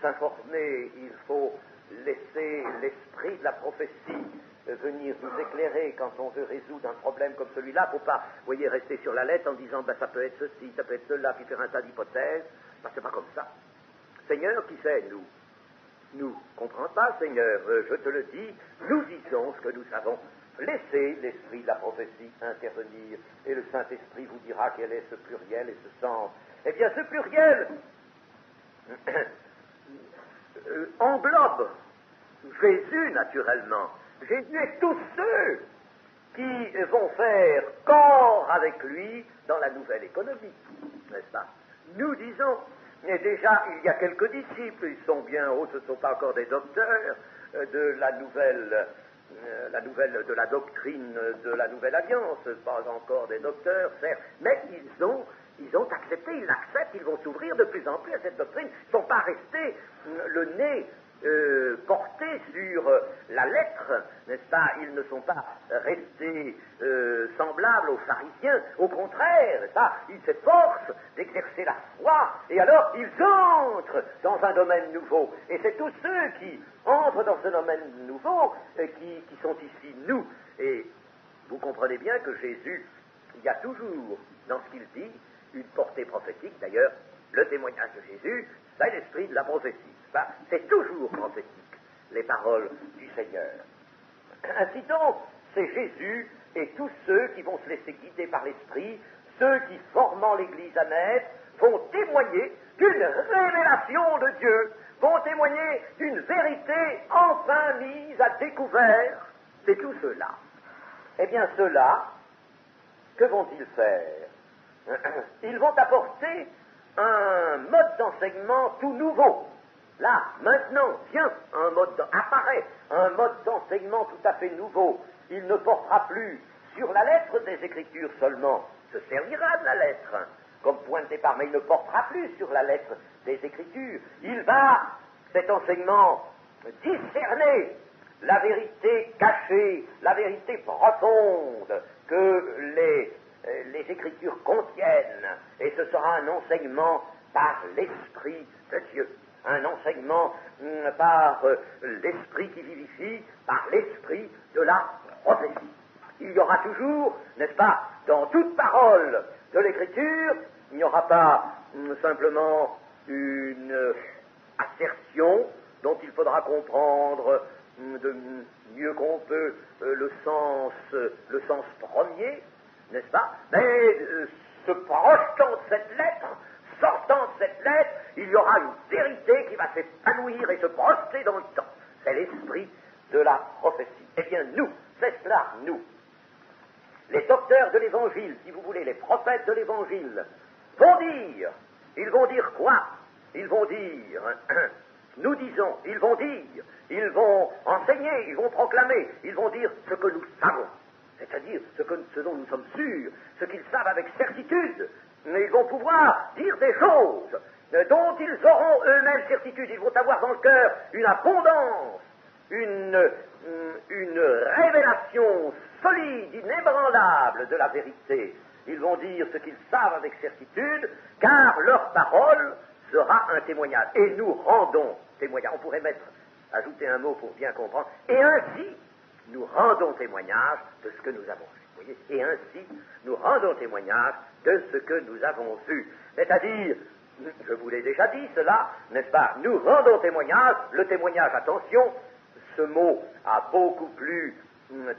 Speaker 2: s'informer, il faut laisser l'esprit de la prophétie venir nous éclairer quand on veut résoudre un problème comme celui-là. Il ne faut pas, voyez, rester sur la lettre en disant ça peut être ceci, ça peut être cela, puis faire un tas d'hypothèses. C'est pas comme ça. Seigneur, qui sait, nous? Nous, comprends pas, Seigneur, je te le dis, nous disons ce que nous savons. Laissez l'esprit de la prophétie intervenir, et le Saint-Esprit vous dira quel est ce pluriel et ce sens. Eh bien, ce pluriel englobe Jésus, naturellement. Jésus et tous ceux qui vont faire corps avec lui dans la nouvelle économie, n'est-ce pas? Nous disons, et déjà, il y a quelques disciples, ils sont bien hauts, ce ne sont pas encore des docteurs de la nouvelle de la doctrine de la Nouvelle Alliance, pas encore des docteurs, certes, mais ils ont accepté, ils l'acceptent, ils vont s'ouvrir de plus en plus à cette doctrine. Ils ne sont pas restés le nez porté sur la lettre, n'est-ce pas? Ils ne sont pas restés semblables aux pharisiens. Au contraire, n'est-ce pas? Ils s'efforcent d'exercer la foi, et alors ils entrent dans un domaine nouveau. Et c'est tous ceux qui entrent dans ce domaine nouveau qui sont ici, nous. Et vous comprenez bien que Jésus, il y a toujours, dans ce qu'il dit, une portée prophétique. D'ailleurs, le témoignage de Jésus, c'est l'esprit de la prophétie. C'est toujours prophétique, les paroles du Seigneur. Ainsi donc, c'est Jésus et tous ceux qui vont se laisser guider par l'esprit, ceux qui, formant l'Église à naître, vont témoigner d'une révélation de Dieu, vont témoigner d'une vérité enfin mise à découvert. C'est tout cela. Eh bien, ceux-là, que vont-ils faire? Ils vont apporter un mode d'enseignement tout nouveau. Là, maintenant, apparaît un mode d'enseignement tout à fait nouveau. Il ne portera plus sur la lettre des Écritures seulement, se servira de la lettre comme point de départ, mais il ne portera plus sur la lettre des Écritures. Il va, cet enseignement, discerner la vérité cachée, la vérité profonde que les Écritures contiennent, et ce sera un enseignement par l'Esprit de Dieu. Un enseignement par l'Esprit qui vivifie, par l'Esprit de la prophétie. Il y aura toujours, n'est-ce pas, dans toute parole de l'Écriture, il n'y aura pas simplement une assertion dont il faudra comprendre de mieux qu'on peut le sens premier, n'est-ce pas, mais se projetant de cette lettre, sortant de cette lettre, il y aura une vérité qui va s'épanouir et se projeter dans le temps. C'est l'esprit de la prophétie. Eh bien, nous, c'est cela, nous. Les docteurs de l'Évangile, si vous voulez, les prophètes de l'Évangile, ils vont dire quoi? Ils vont dire, nous disons, ils vont enseigner, ils vont proclamer, ils vont dire ce que nous savons, c'est-à-dire ce dont nous sommes sûrs, ce qu'ils savent avec certitude. Mais ils vont pouvoir dire des choses dont ils auront eux-mêmes certitude. Ils vont avoir dans le cœur une abondance, une révélation solide, inébranlable de la vérité. Ils vont dire ce qu'ils savent avec certitude, car leur parole sera un témoignage. Et nous rendons témoignage. On pourrait ajouter un mot pour bien comprendre. Et ainsi, nous rendons témoignage de ce que nous avons vu. Vous voyez? Et ainsi, nous rendons témoignage de ce que nous avons vu. C'est-à-dire, je vous l'ai déjà dit cela, n'est-ce pas? Nous rendons témoignage. Le témoignage, attention, ce mot a beaucoup plus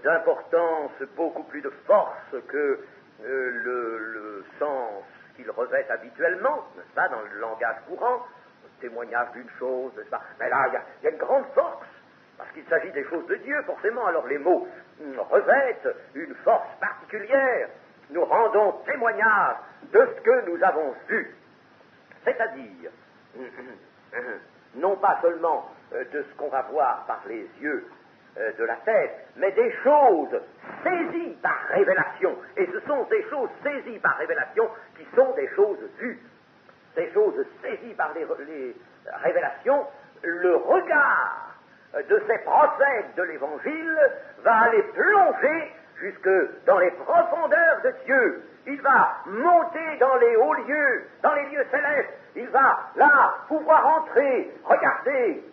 Speaker 2: d'importance, beaucoup plus de force que le sens qu'il revêt habituellement, n'est-ce pas, dans le langage courant, le témoignage d'une chose, n'est-ce pas? Mais là, il y a une grande force, parce qu'il s'agit des choses de Dieu, forcément. Alors les mots revêtent une force particulière. Nous rendons témoignage de ce que nous avons vu. C'est-à-dire, non pas seulement de ce qu'on va voir par les yeux de la tête, mais des choses saisies par révélation. Et ce sont ces choses saisies par révélation qui sont des choses vues. Ces choses saisies par les révélations, le regard de ces prophètes de l'Évangile va aller plonger jusque dans les profondeurs de Dieu. Il va monter dans les hauts lieux, dans les lieux célestes. Il va là pouvoir entrer, regarder,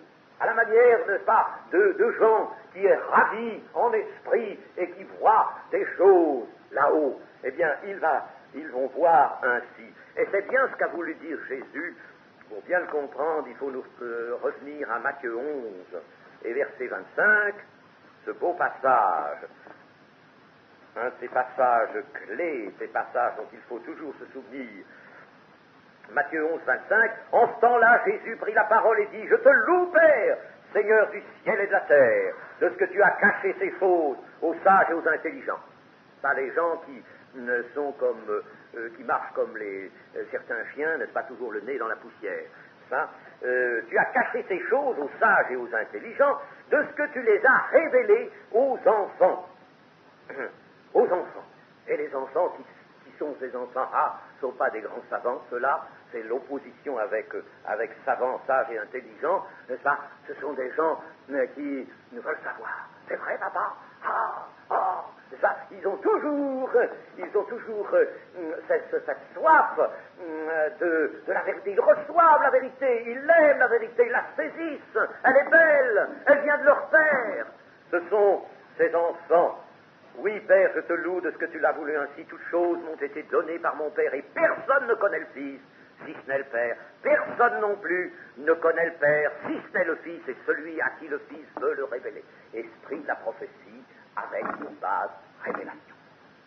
Speaker 2: à la manière, n'est-ce pas, de gens qui est ravis en esprit et qui voient des choses là-haut. Eh bien, ils vont voir ainsi. Et c'est bien ce qu'a voulu dire Jésus. Pour bien le comprendre, il faut nous revenir à Matthieu 11 et verset 25, ce beau passage, un de ces passages clés, ces passages dont il faut toujours se souvenir. Matthieu 11, 25, en ce temps-là, Jésus prit la parole et dit, « Je te loue, Père, Seigneur du ciel et de la terre, de ce que tu as caché ces choses aux sages et aux intelligents. » Pas les gens qui sont comme, qui marchent comme certains chiens, n'est-ce pas, toujours le nez dans la poussière. Ça, tu as caché ces choses aux sages et aux intelligents, de ce que tu les as révélées aux enfants. Aux enfants. Et les enfants qui sont ces enfants, ne sont pas des grands savants, ceux-là, c'est l'opposition avec savants, sages et intelligents, n'est-ce pas? Ce sont des gens qui veulent savoir. C'est vrai, papa? C'est ça, ils ont toujours cette soif de la vérité. Ils reçoivent la vérité, ils l'aiment la vérité, ils la saisissent. Elle est belle, elle vient de leur père. Ce sont ces enfants. Oui, Père, je te loue de ce que tu l'as voulu ainsi. Toutes choses m'ont été données par mon Père, et personne ne connaît le Fils, si ce n'est le Père. Personne non plus ne connaît le Père, si ce n'est le Fils, et celui à qui le Fils veut le révéler. Esprit de la prophétie, avec pour base révélation.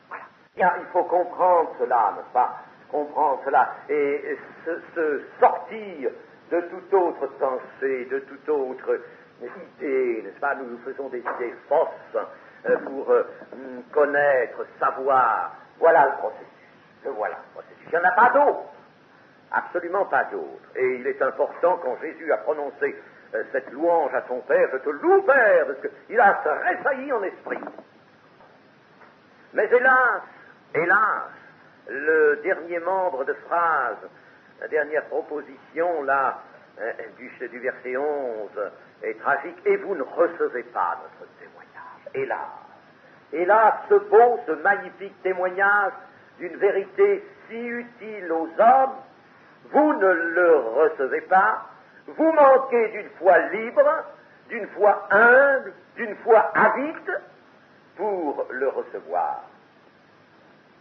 Speaker 2: Voilà. Bien, il faut comprendre cela, n'est-ce pas? Comprendre cela, et se sortir de toute autre pensée, de toute autre idée, n'est-ce pas? Nous faisons des idées fausses pour connaître, savoir. Voilà le processus. Voilà le processus. Il n'y en a pas d'autre. Absolument pas d'autre. Et il est important, quand Jésus a prononcé cette louange à son Père, je te loue, Père, parce qu'il a tressailli en esprit. Mais hélas, le dernier membre de phrase, la dernière proposition, là, du verset 11, est tragique, et vous ne recevez pas notre témoignage. Hélas, ce beau, ce magnifique témoignage d'une vérité si utile aux hommes, vous ne le recevez pas, vous manquez d'une foi libre, d'une foi humble, d'une foi avide pour le recevoir.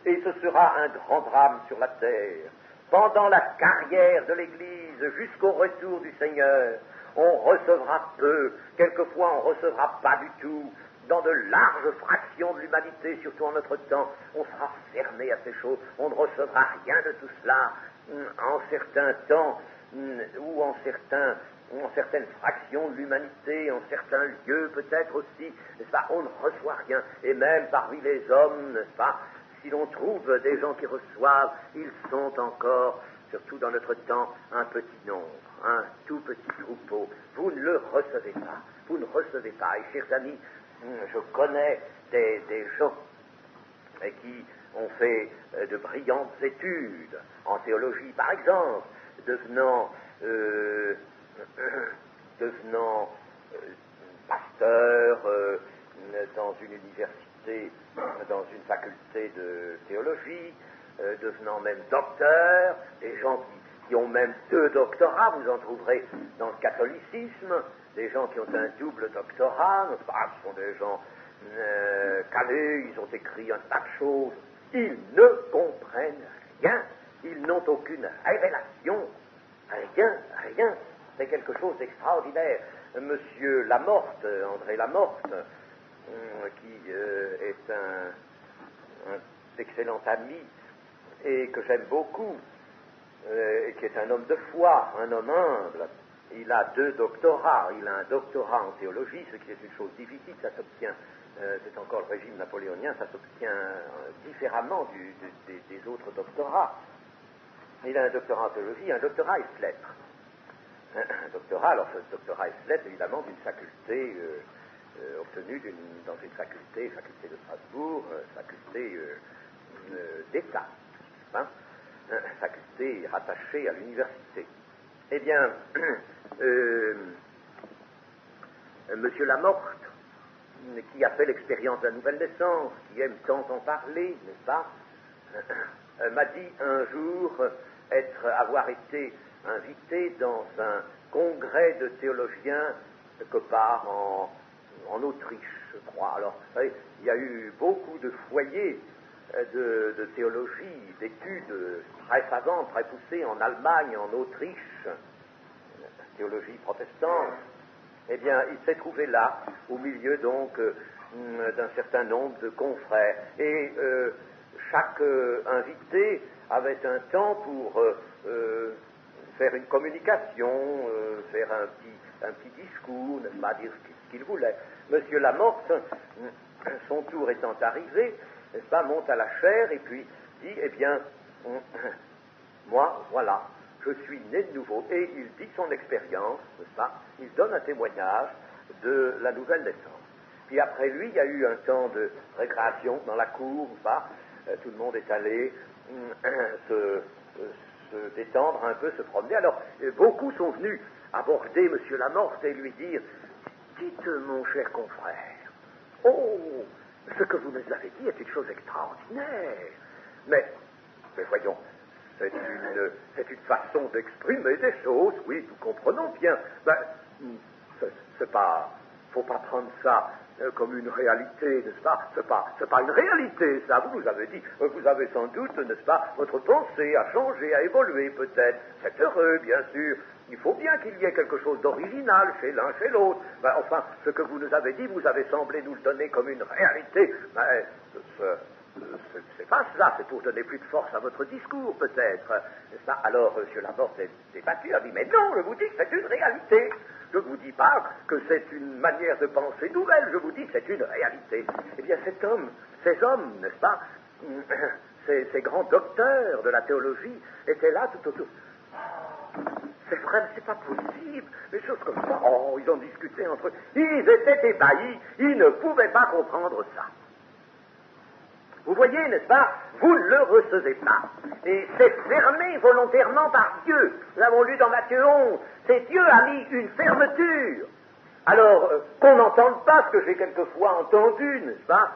Speaker 2: Et ce sera un grand drame sur la terre. Pendant la carrière de l'Église, jusqu'au retour du Seigneur, on recevra peu, quelquefois on ne recevra pas du tout. Dans de larges fractions de l'humanité, surtout en notre temps, on sera fermé à ces choses, on ne recevra rien de tout cela. En certains temps, ou en certaines fractions de l'humanité, en certains lieux peut-être aussi, n'est-ce pas, on ne reçoit rien. Et même parmi les hommes, n'est-ce pas, si l'on trouve des gens qui reçoivent, ils sont encore, surtout dans notre temps, un petit nombre, un tout petit troupeau. Vous ne le recevez pas, vous ne recevez pas. Et chers amis, je connais des gens qui ont fait de brillantes études en théologie, par exemple, devenant pasteur dans une université, dans une faculté de théologie, devenant même docteur, des gens qui ont même 2 doctorats, vous en trouverez dans le catholicisme, des gens qui ont un double doctorat, ce sont des gens calés, ils ont écrit un tas de choses, ils ne comprennent rien, ils n'ont aucune révélation, rien, c'est quelque chose d'extraordinaire. Monsieur Lamorte, André Lamorte, qui est un excellent ami et que j'aime beaucoup, et qui est un homme de foi, un homme humble. Il a 2 doctorats. Il a un doctorat en théologie, ce qui est une chose difficile. Ça s'obtient, c'est encore le régime napoléonien, ça s'obtient différemment des autres doctorats. Il a un doctorat en théologie, un doctorat et lettres. Un doctorat, alors ce doctorat et lettres, évidemment, d'une faculté obtenue dans une faculté de Strasbourg, faculté d'État, hein, faculté rattachée à l'université. Eh bien, Monsieur Lamorte qui a fait l'expérience de la nouvelle naissance, qui aime tant en parler, n'est-ce pas, m'a dit un jour avoir été invité dans un congrès de théologiens quelque part en Autriche, je crois. Alors, vous savez, il y a eu beaucoup de foyers de théologie, d'études très savantes, très poussées en Allemagne, en Autriche, théologie protestante. Eh bien, il s'est trouvé là, au milieu donc d'un certain nombre de confrères. Et chaque invité avait un temps pour faire une communication, faire un petit discours, ne pas dire ce qu'il voulait. Monsieur Lamorte, son tour étant arrivé, n'est-ce pas, monte à la chaire et puis dit, eh bien, moi, voilà, je suis né de nouveau. Et il dit son expérience, n'est-ce pas, il donne un témoignage de la nouvelle naissance. Puis après lui, il y a eu un temps de récréation dans la cour, n'est-ce pas, tout le monde est allé se détendre un peu, se promener. Alors, beaucoup sont venus aborder M. Lamorte et lui dire, dites, mon cher confrère, oh, ce que vous nous avez dit est une chose extraordinaire. Mais voyons, c'est une façon d'exprimer des choses, oui, nous comprenons bien. Ben, c'est pas, faut pas prendre ça comme une réalité, n'est-ce pas? C'est pas une réalité, ça. Vous nous avez dit, vous avez sans doute, n'est-ce pas, votre pensée a changé, a évolué peut-être. C'est heureux, bien sûr. Il faut bien qu'il y ait quelque chose d'original chez l'un, chez l'autre. Ben, enfin, ce que vous nous avez dit, vous avez semblé nous le donner comme une réalité. Ben, c'est pas ça, c'est pour donner plus de force à votre discours, peut-être. N'est-ce pas? Alors, M. Lamorte est débattu, a dit, mais non, je vous dis que c'est une réalité. Je ne vous dis pas que c'est une manière de penser nouvelle, je vous dis que c'est une réalité. Eh bien, ces hommes, n'est-ce pas, ces grands docteurs de la théologie étaient là tout autour. C'est vrai, mais c'est pas possible, des choses comme ça. Oh, ils ont discuté entre eux. Ils étaient ébahis, ils ne pouvaient pas comprendre ça. Vous voyez, n'est-ce pas, vous ne le recevez pas. Et c'est fermé volontairement par Dieu. Nous l'avons lu dans Matthieu 11. C'est Dieu a mis une fermeture. Alors, qu'on n'entende pas ce que j'ai quelquefois entendu, n'est-ce pas,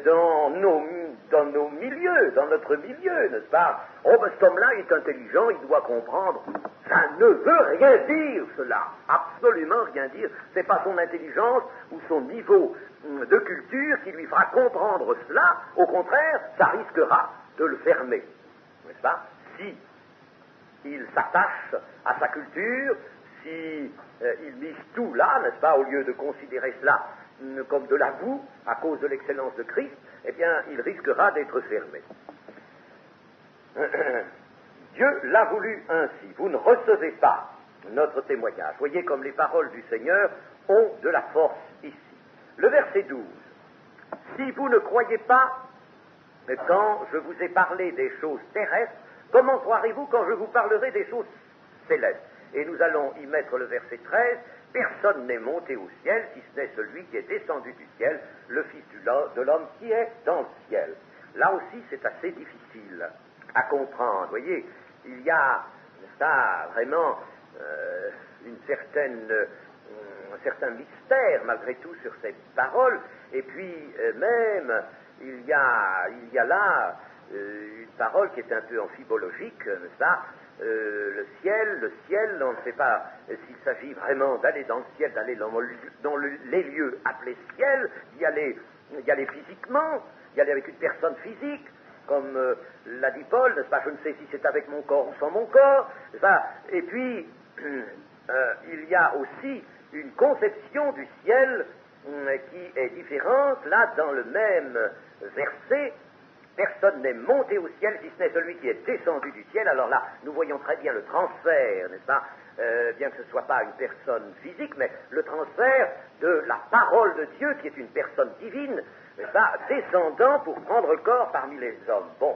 Speaker 2: dans nos milieux, dans notre milieu, n'est-ce pas? Oh, ben cet homme-là est intelligent, il doit comprendre. Ça ne veut rien dire, cela. Absolument rien dire. C'est pas son intelligence ou son niveau de culture qui lui fera comprendre cela. Au contraire, ça risquera de le fermer, n'est-ce pas? Si il s'attache à sa culture, si il mise tout là, n'est-ce pas, au lieu de considérer cela comme de la boue, à cause de l'excellence de Christ, eh bien, il risquera d'être fermé. Dieu l'a voulu ainsi. Vous ne recevez pas notre témoignage. Voyez comme les paroles du Seigneur ont de la force ici. Le verset 12. Si vous ne croyez pas, quand je vous ai parlé des choses terrestres, comment croirez-vous quand je vous parlerai des choses célestes? Et nous allons y mettre le verset 13. Personne n'est monté au ciel, si ce n'est celui qui est descendu du ciel, le Fils de l'homme qui est dans le ciel. Là aussi, c'est assez difficile à comprendre. Vous voyez, il y a ça vraiment un certain mystère malgré tout sur ces paroles. Et puis même, il y a là une parole qui est un peu amphibologique, n'est-ce pas? Le ciel, on ne sait pas s'il s'agit vraiment d'aller dans le ciel, d'aller dans les lieux appelés ciel, d'y aller physiquement, d'y aller avec une personne physique, comme l'a dit Paul, n'est-ce pas? Je ne sais si c'est avec mon corps ou sans mon corps, n'est-ce pas? Et puis, il y a aussi une conception du ciel qui est différente, là, dans le même verset. Personne n'est monté au ciel si ce n'est celui qui est descendu du ciel. Alors là, nous voyons très bien le transfert, n'est-ce pas, bien que ce ne soit pas une personne physique, mais le transfert de la parole de Dieu, qui est une personne divine, n'est-ce pas, descendant pour prendre le corps parmi les hommes. Bon,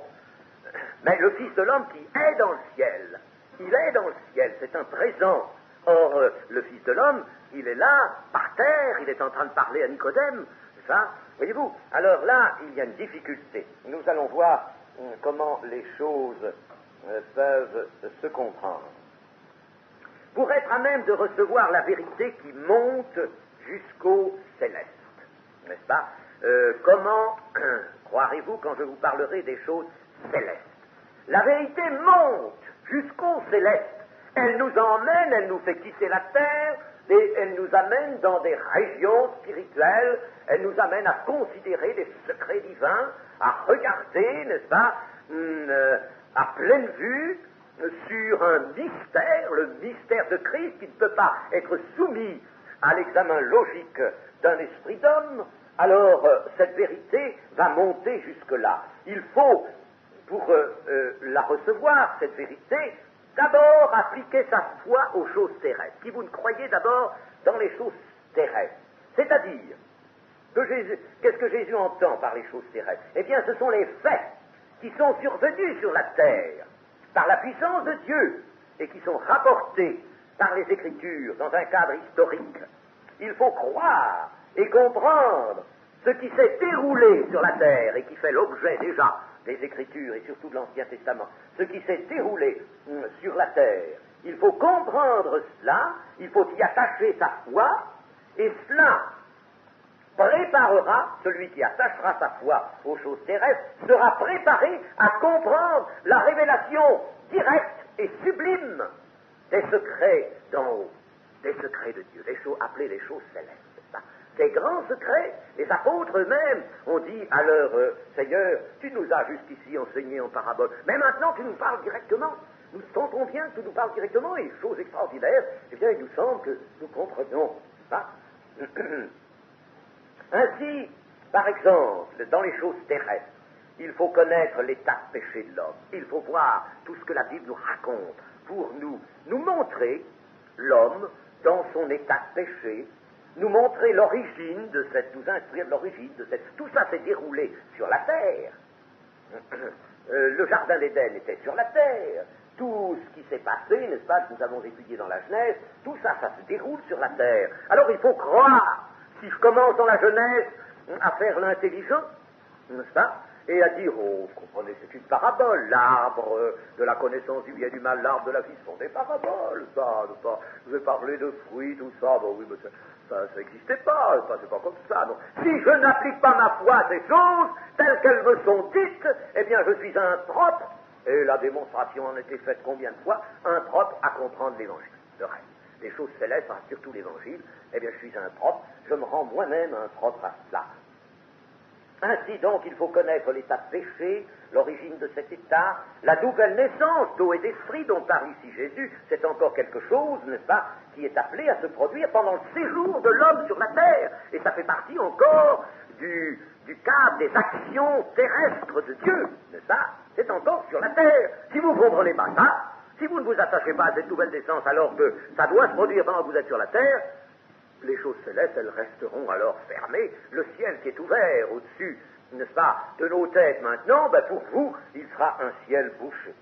Speaker 2: mais le Fils de l'homme qui est dans le ciel, il est dans le ciel, c'est un présent. Or, le Fils de l'homme, il est là, par terre, il est en train de parler à Nicodème, c'est ça? Voyez-vous, alors là, il y a une difficulté. Nous allons voir comment les choses peuvent se comprendre. Pour être à même de recevoir la vérité qui monte jusqu'au céleste. n'est-ce pas? Comment croirez-vous quand je vous parlerai des choses célestes? La vérité monte jusqu'au céleste. Elle nous emmène, elle nous fait quitter la terre, et elle nous amène dans des régions spirituelles, elle nous amène à considérer des secrets divins, à regarder, n'est-ce pas, à pleine vue, sur un mystère, le mystère de Christ, qui ne peut pas être soumis à l'examen logique d'un esprit d'homme. Alors, cette vérité va monter jusque-là. Il faut, pour la recevoir, cette vérité, d'abord appliquer sa foi aux choses terrestres. Si vous ne croyez d'abord dans les choses terrestres, c'est-à-dire, qu'est-ce que Jésus entend par les choses terrestres? Eh bien, ce sont les faits qui sont survenus sur la terre par la puissance de Dieu et qui sont rapportés par les Écritures dans un cadre historique. Il faut croire et comprendre ce qui s'est déroulé sur la terre et qui fait l'objet déjà des Écritures et surtout de l'Ancien Testament, ce qui s'est déroulé sur la terre. Il faut comprendre cela, il faut y attacher sa foi, et cela préparera, celui qui attachera sa foi aux choses terrestres, sera préparé à comprendre la révélation directe et sublime des secrets d'en haut, des secrets de Dieu, des choses appelées les choses célestes. Ces grands secrets, les apôtres eux-mêmes ont dit à leur Seigneur, tu nous as jusqu'ici enseigné en parabole, mais maintenant tu nous parles directement. Nous sentons bien que tu nous parles directement, et chose extraordinaire, eh bien il nous semble que nous comprenons. Ainsi, par exemple, dans les choses terrestres, il faut connaître l'état de péché de l'homme. Il faut voir tout ce que la Bible nous raconte pour nous montrer l'homme dans son état de péché, nous montrer l'origine de cette, nous instruire de l'origine de cette. Tout ça s'est déroulé sur la terre. Le jardin d'Éden était sur la terre. Tout ce qui s'est passé, n'est-ce pas, que nous avons étudié dans la Genèse, tout ça, ça se déroule sur la terre. Alors il faut croire. Si je commence dans la Genèse à faire l'intelligent, n'est-ce pas, et à dire, oh, vous comprenez, c'est une parabole, l'arbre de la connaissance du bien et du mal, l'arbre de la vie, ce sont des paraboles, ça, je vais parler de fruits, tout ça, bon oui, mais ça n'existait pas, c'est pas comme ça, non. Si je n'applique pas ma foi à ces choses, telles qu'elles me sont dites, eh bien je suis impropre, et la démonstration en était faite combien de fois, impropre à comprendre l'évangile, le reste. Les choses célestes, surtout l'évangile, eh bien je suis impropre, je me rends moi-même impropre à cela. Ainsi donc, il faut connaître l'état de péché, l'origine de cet état, la nouvelle naissance d'eau et d'esprit dont parle ici Jésus, c'est encore quelque chose, n'est-ce pas, qui est appelé à se produire pendant le séjour de l'homme sur la terre, et ça fait partie encore du cadre des actions terrestres de Dieu, n'est-ce pas? C'est encore sur la terre. Si vous ne comprenez pas ça, si vous ne vous attachez pas à cette nouvelle naissance alors que ça doit se produire pendant que vous êtes sur la terre, les choses célestes, elles resteront alors fermées. Le ciel qui est ouvert au-dessus, n'est-ce pas, de nos têtes maintenant, ben pour vous, il sera un ciel bouché.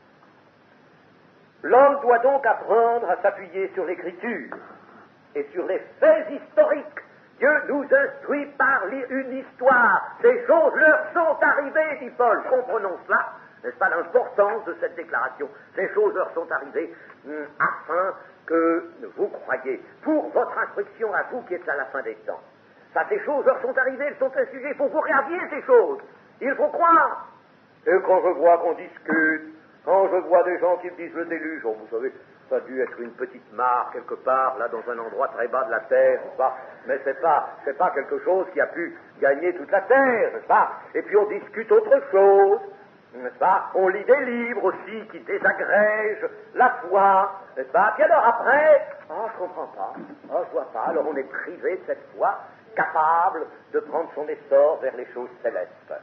Speaker 2: L'homme doit donc apprendre à s'appuyer sur l'Écriture et sur les faits historiques. Dieu nous instruit par une histoire. Ces choses leur sont arrivées, dit Paul. Comprenons cela, n'est-ce pas, l'importance de cette déclaration. Ces choses leur sont arrivées afin que vous croyez, pour votre instruction à vous qui êtes à la fin des temps. Ça, ces choses leur sont arrivées, elles sont un sujet, il faut que vous regardiez ces choses. Il faut croire. Et quand je vois qu'on discute, quand je vois des gens qui me disent le déluge, oh, vous savez, ça a dû être une petite mare quelque part, là, dans un endroit très bas de la terre, n'est-ce pas? Mais c'est pas quelque chose qui a pu gagner toute la terre, n'est-ce pas? Et puis on discute autre chose, n'est-ce pas? On lit des livres aussi qui désagrègent la foi, n'est-ce pas? Puis alors après, je comprends pas, je vois pas, alors on est privé de cette foi, capable de prendre son essor vers les choses célestes.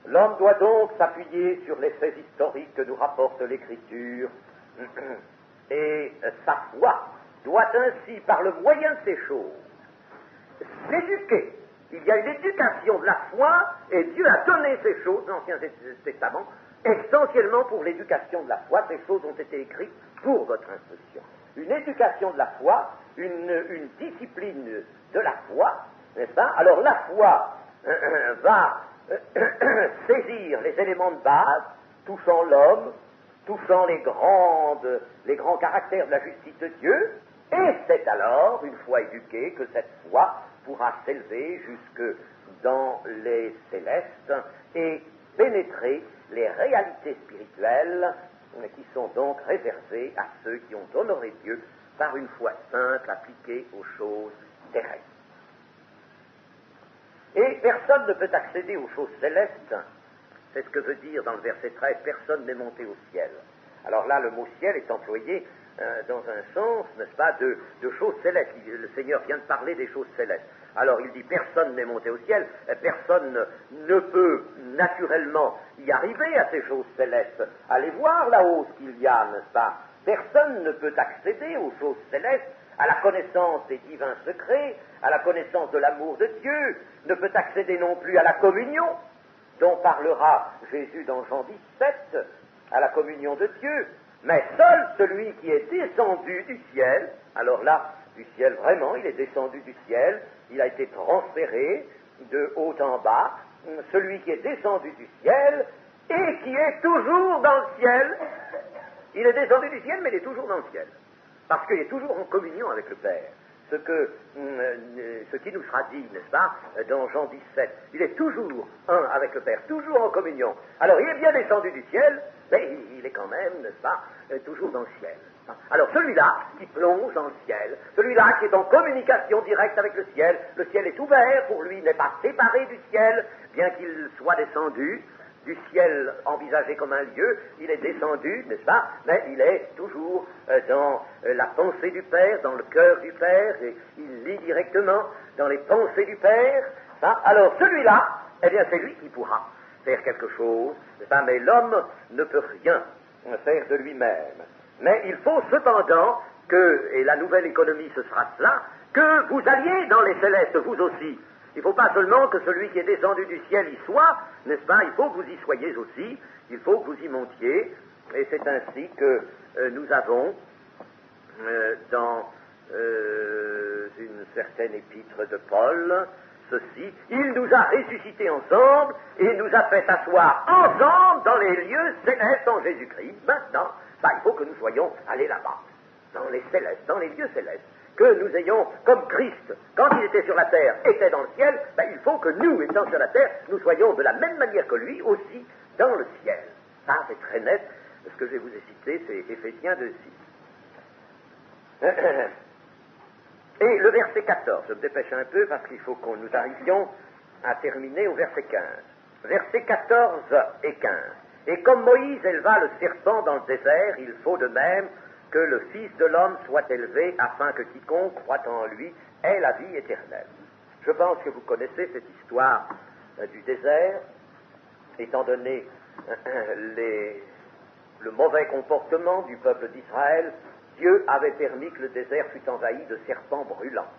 Speaker 2: L'homme doit donc s'appuyer sur les faits historiques que nous rapporte l'Écriture, et sa foi doit ainsi, par le moyen de ces choses, s'éduquer. Il y a une éducation de la foi, et Dieu a donné ces choses dans l'Ancien Testament, essentiellement pour l'éducation de la foi. Ces choses ont été écrites pour votre instruction. Une éducation de la foi, une discipline de la foi, n'est-ce pas? Alors la foi va saisir les éléments de base, touchant l'homme, touchant les grands caractères de la justice de Dieu, Et c'est alors, une fois éduqué, que cette foi pourra s'élever jusque dans les célestes et pénétrer les réalités spirituelles qui sont donc réservées à ceux qui ont honoré Dieu par une foi simple appliquée aux choses terrestres. Et personne ne peut accéder aux choses célestes, c'est ce que veut dire dans le verset 13, personne n'est monté au ciel. Alors là, le mot ciel est employé dans un sens, n'est-ce pas, de choses célestes. Le Seigneur vient de parler des choses célestes. Alors il dit personne n'est monté au ciel, personne ne peut naturellement y arriver à ces choses célestes. Allez voir là-haut ce qu'il y a, n'est-ce pas? Personne ne peut accéder aux choses célestes, à la connaissance des divins secrets, à la connaissance de l'amour de Dieu, ne peut accéder non plus à la communion, dont parlera Jésus dans Jean 17, à la communion de Dieu, mais seul celui qui est descendu du ciel, alors là, du ciel vraiment, il est descendu du ciel, il a été transféré de haut en bas, celui qui est descendu du ciel et qui est toujours dans le ciel, il est descendu du ciel mais il est toujours dans le ciel, parce qu'il est toujours en communion avec le Père. Ce qui nous sera dit, n'est-ce pas, dans Jean 17. Il est toujours un avec le Père, toujours en communion. Alors, il est bien descendu du ciel, mais il est quand même, n'est-ce pas, toujours dans le ciel. Alors, celui-là qui plonge dans le ciel, celui-là qui est en communication directe avec le ciel est ouvert pour lui, il n'est pas séparé du ciel, bien qu'il soit descendu du ciel envisagé comme un lieu, il est descendu, n'est-ce pas, mais il est toujours dans la pensée du Père, dans le cœur du Père, et il lit directement dans les pensées du Père. Alors celui-là, eh bien c'est lui qui pourra faire quelque chose, n'est-ce pas, mais l'homme ne peut rien faire de lui-même. Mais il faut cependant que, et la nouvelle économie ce sera cela, que vous alliez dans les célestes, vous aussi. Il ne faut pas seulement que celui qui est descendu du ciel y soit, n'est-ce pas? Il faut que vous y soyez aussi, il faut que vous y montiez, et c'est ainsi que nous avons, dans une certaine épître de Paul, ceci, il nous a ressuscités ensemble, et nous a fait asseoir ensemble dans les lieux célestes en Jésus-Christ. Maintenant, il faut que nous soyons allés là-bas, dans les célestes, dans les lieux célestes. Que nous ayons, comme Christ, quand il était sur la terre, était dans le ciel, il faut que nous, étant sur la terre, nous soyons de la même manière que lui aussi dans le ciel. Ça, c'est très net. Ce que je vous ai cité, c'est Éphésiens 2:6. Et le verset 14, je me dépêche un peu parce qu'il faut que nous arrivions à terminer au verset 15. Versets 14 et 15. Et comme Moïse éleva le serpent dans le désert, il faut de même que le Fils de l'homme soit élevé, afin que quiconque croit en lui ait la vie éternelle. Je pense que vous connaissez cette histoire du désert, étant donné le mauvais comportement du peuple d'Israël. Dieu avait permis que le désert fût envahi de serpents brûlants.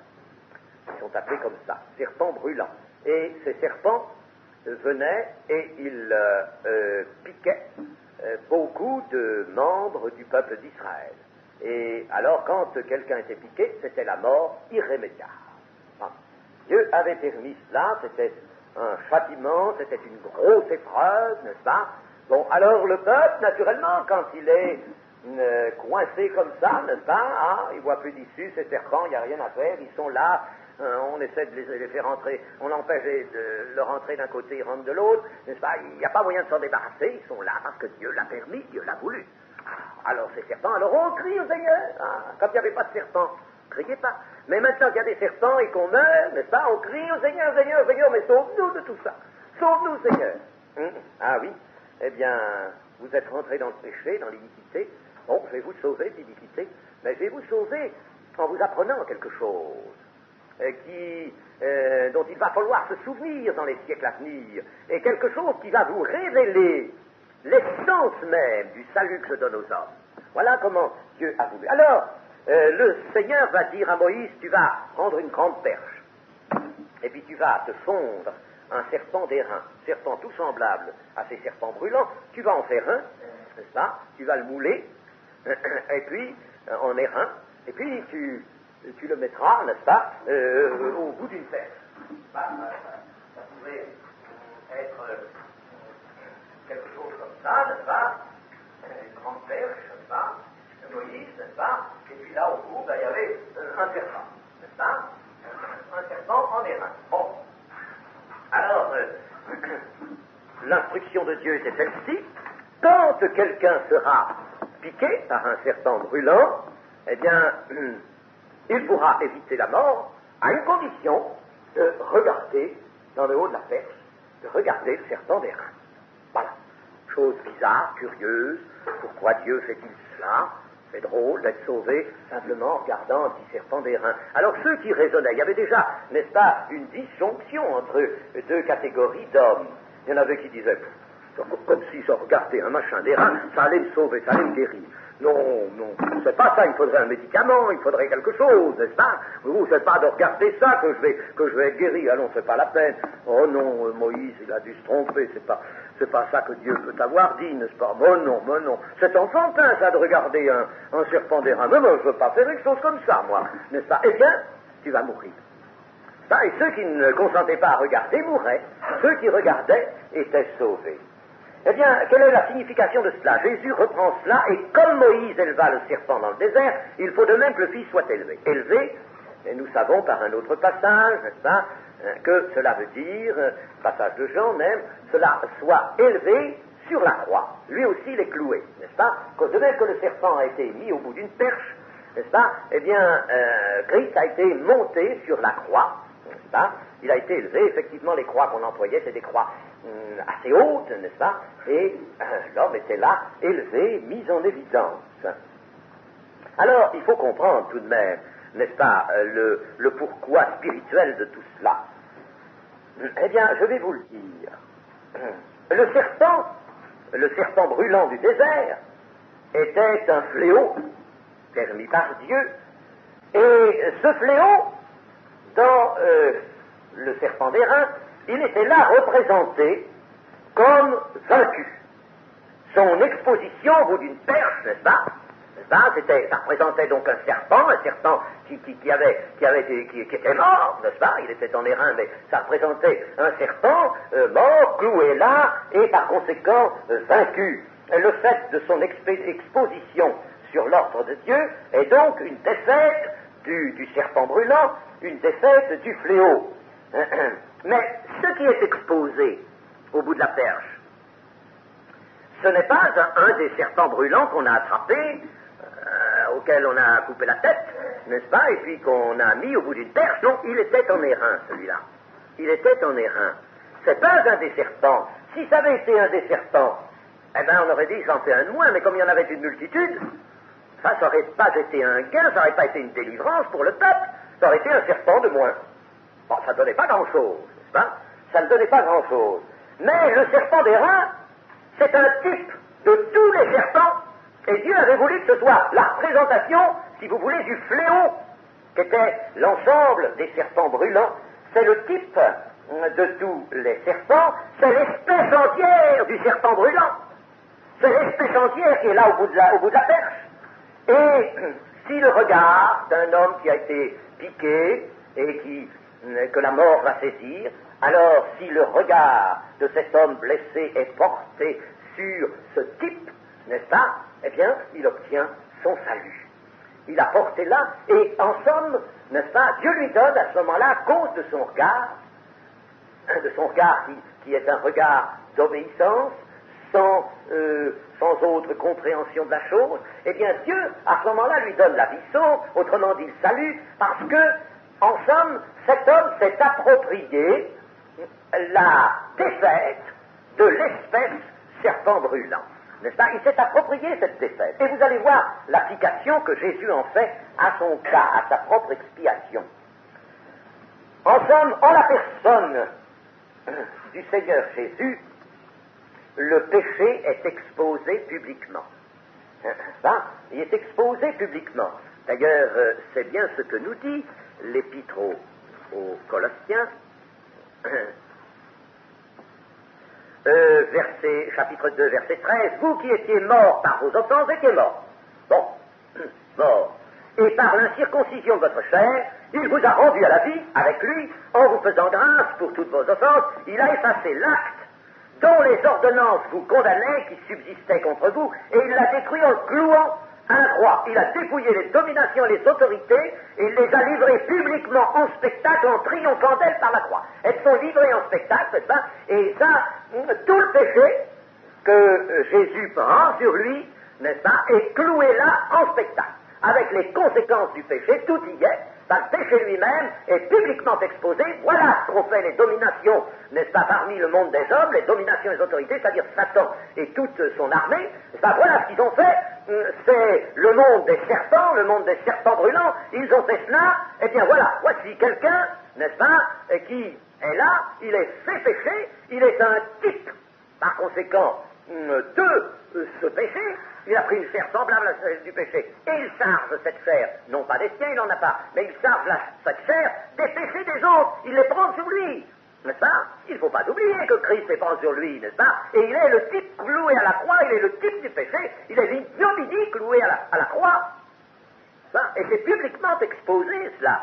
Speaker 2: Ils sont appelés comme ça, serpents brûlants. Et ces serpents venaient et ils piquaient beaucoup de membres du peuple d'Israël. Et alors, quand quelqu'un était piqué, c'était la mort irrémédiable. Dieu avait permis cela, c'était un châtiment, c'était une grosse épreuve, n'est-ce pas? Bon, alors le peuple, naturellement, quand il est coincé comme ça, n'est-ce pas? Il ne voit plus d'issue, ces serpents, il n'y a rien à faire, ils sont là, on essaie de les faire rentrer, on empêche de leur rentrer d'un côté, ils rentrent de l'autre, n'est-ce pas? Il n'y a pas moyen de s'en débarrasser, ils sont là parce que Dieu l'a permis, Dieu l'a voulu. Alors ces serpents, alors on crie au Seigneur. Quand il n'y avait pas de serpents, criez pas. Mais maintenant qu'il y a des serpents et qu'on meurt, n'est-ce pas? On crie au Seigneur, Seigneur, Seigneur, mais sauve-nous de tout ça. Sauve-nous, Seigneur. Ah oui, eh bien, vous êtes rentrés dans le péché, dans l'iniquité. Bon, je vais vous sauver d'iniquité, mais je vais vous sauver en vous apprenant quelque chose dont il va falloir se souvenir dans les siècles à venir, et quelque chose qui va vous révéler l'essence même du salut que je donne aux hommes. Voilà comment Dieu a voulu. Alors, le Seigneur va dire à Moïse, tu vas prendre une grande perche, et puis tu vas te fondre un serpent d'airain, serpent tout semblable à ces serpents brûlants, tu vas en faire un, n'est-ce pas? Tu vas le mouler, et puis en airain, et puis tu le mettras, n'est-ce pas, au bout d'une perche. Ça pourrait être quelque chose comme ça, n'est-ce pas? Une grande perche, n'est-ce pas? Moïse, n'est-ce pas? Et puis là, au bout, il y avait l'instruction de Dieu, c'est celle-ci. Quand quelqu'un sera piqué par un serpent brûlant, eh bien, il pourra éviter la mort à une condition de regarder dans le haut de la perche, de regarder le serpent d'airain. Voilà. Chose bizarre, curieuse, pourquoi Dieu fait-il cela? C'est drôle d'être sauvé simplement en regardant un petit serpent d'airain. Alors ceux qui raisonnaient, il y avait déjà, n'est-ce pas, une disjonction entre deux catégories d'hommes. Il y en avait qui disaient, comme si je regardais un machin d'airain, ça allait me sauver, ça allait me guérir. Non, non, c'est pas ça, il faudrait un médicament, il faudrait quelque chose, n'est-ce pas? Vous, c'est pas de regarder ça que je vais être guéri, allons, c'est pas la peine. Oh non, Moïse, il a dû se tromper, c'est pas ça que Dieu peut avoir dit, n'est-ce pas? Mais non, c'est enfantin, ça, de regarder un serpent d'airain. Mais moi, je veux pas faire une chose comme ça, moi, n'est-ce pas? Eh bien, tu vas mourir. Ça, et ceux qui ne consentaient pas à regarder mouraient, ceux qui regardaient étaient sauvés. Eh bien, quelle est la signification de cela? Jésus reprend cela, et comme Moïse éleva le serpent dans le désert, il faut de même que le Fils soit élevé. Élevé, et nous savons par un autre passage, n'est-ce pas, que cela veut dire, passage de Jean même, cela soit élevé sur la croix. Lui aussi, il est cloué, n'est-ce pas? De même que le serpent a été mis au bout d'une perche, n'est-ce pas? Eh bien, Christ a été monté sur la croix, n'est-ce pas? Il a été élevé, effectivement, les croix qu'on employait, c'est des croix assez hautes, n'est-ce pas? Et l'homme était là, élevé, mis en évidence. Alors, il faut comprendre tout de même, n'est-ce pas, le pourquoi spirituel de tout cela. Eh bien, je vais vous le dire. Le serpent brûlant du désert, était un fléau permis par Dieu, et ce fléau, dans le serpent d'airain, il était là représenté comme vaincu. Son exposition au bout d'une perche, n'est-ce pas? Ça représentait donc un serpent qui était mort, n'est-ce pas? Il était en airain, mais ça représentait un serpent mort, cloué là, et par conséquent vaincu. Le fait de son exposition sur l'ordre de Dieu est donc une défaite du serpent brûlant, une défaite du fléau. Mais ce qui est exposé au bout de la perche, ce n'est pas un des serpents brûlants qu'on a attrapé, auquel on a coupé la tête, n'est-ce pas, et puis qu'on a mis au bout d'une perche. Non, il était en airain, celui-là. Il était en airain. C'est pas un des serpents. Si ça avait été un des serpents, eh bien, on aurait dit, j'en fais un de moins, mais comme il y en avait une multitude, ça n'aurait pas été un gain, ça n'aurait pas été une délivrance pour le peuple, ça aurait été un serpent de moins. Bon, ça ne donnait pas grand-chose, n'est-ce pas? Ça ne donnait pas grand-chose. Mais le serpent d'airain, c'est un type de tous les serpents, et Dieu avait voulu que ce soit la représentation, si vous voulez, du fléau, qui était l'ensemble des serpents brûlants. C'est le type de tous les serpents, c'est l'espèce entière du serpent brûlant. C'est l'espèce entière qui est là au bout de la perche. Et si le regard d'un homme qui a été piqué et que la mort va saisir, alors si le regard de cet homme blessé est porté sur ce type, n'est-ce pas, eh bien, il obtient son salut. Il a porté là, et en somme, n'est-ce pas, Dieu lui donne à ce moment-là, à cause de son regard qui est un regard d'obéissance, sans autre compréhension de la chose, eh bien Dieu, à ce moment-là, lui donne la vie sauve, autrement dit le salut, parce que, en somme, cet homme s'est approprié la défaite de l'espèce serpent brûlant. N'est-ce pas? Il s'est approprié cette défaite. Et vous allez voir l'application que Jésus en fait à son cas, à sa propre expiation. En somme, en la personne du Seigneur Jésus, le péché est exposé publiquement. Il est exposé publiquement. D'ailleurs, c'est bien ce que nous dit l'Épître aux Colossiens, chapitre 2, verset 13, vous qui étiez morts par vos offenses étiez morts. Bon, morts. Et par l'incirconcision de votre chair, il vous a rendu à la vie avec lui, en vous faisant grâce pour toutes vos offenses, il a effacé l'acte dont les ordonnances vous condamnaient, qui subsistaient contre vous, et il l'a détruit en le clouant à la croix. Il a dépouillé les dominations et les autorités et il les a livrées publiquement en spectacle, en triomphant d'elles par la croix. Elles sont livrées en spectacle, n'est-ce pas? Et ça, tout le péché que Jésus prend sur lui, n'est-ce pas, est cloué là en spectacle. Avec les conséquences du péché, tout y est. Le péché lui-même est publiquement exposé. Voilà ce qu'ont fait les dominations, n'est-ce pas, parmi le monde des hommes, les dominations et les autorités, c'est-à-dire Satan et toute son armée. Voilà ce qu'ils ont fait. C'est le monde des serpents brûlants. Ils ont fait cela. Eh bien voilà, voici quelqu'un, n'est-ce pas, qui est là, il est fait péché, il est un type, par conséquent, de ce péché. Il a pris une chair semblable à celle du péché. Et il charge cette chair, non pas des siens, il n'en a pas, mais il charge cette chair des péchés des autres. Il les prend sur lui. N'est-ce pas? Il ne faut pas oublier que Christ les prend sur lui, n'est-ce pas? Et il est le type cloué à la croix, il est le type du péché, il est l'ignominie cloué à la croix. Ça, et c'est publiquement exposé, cela.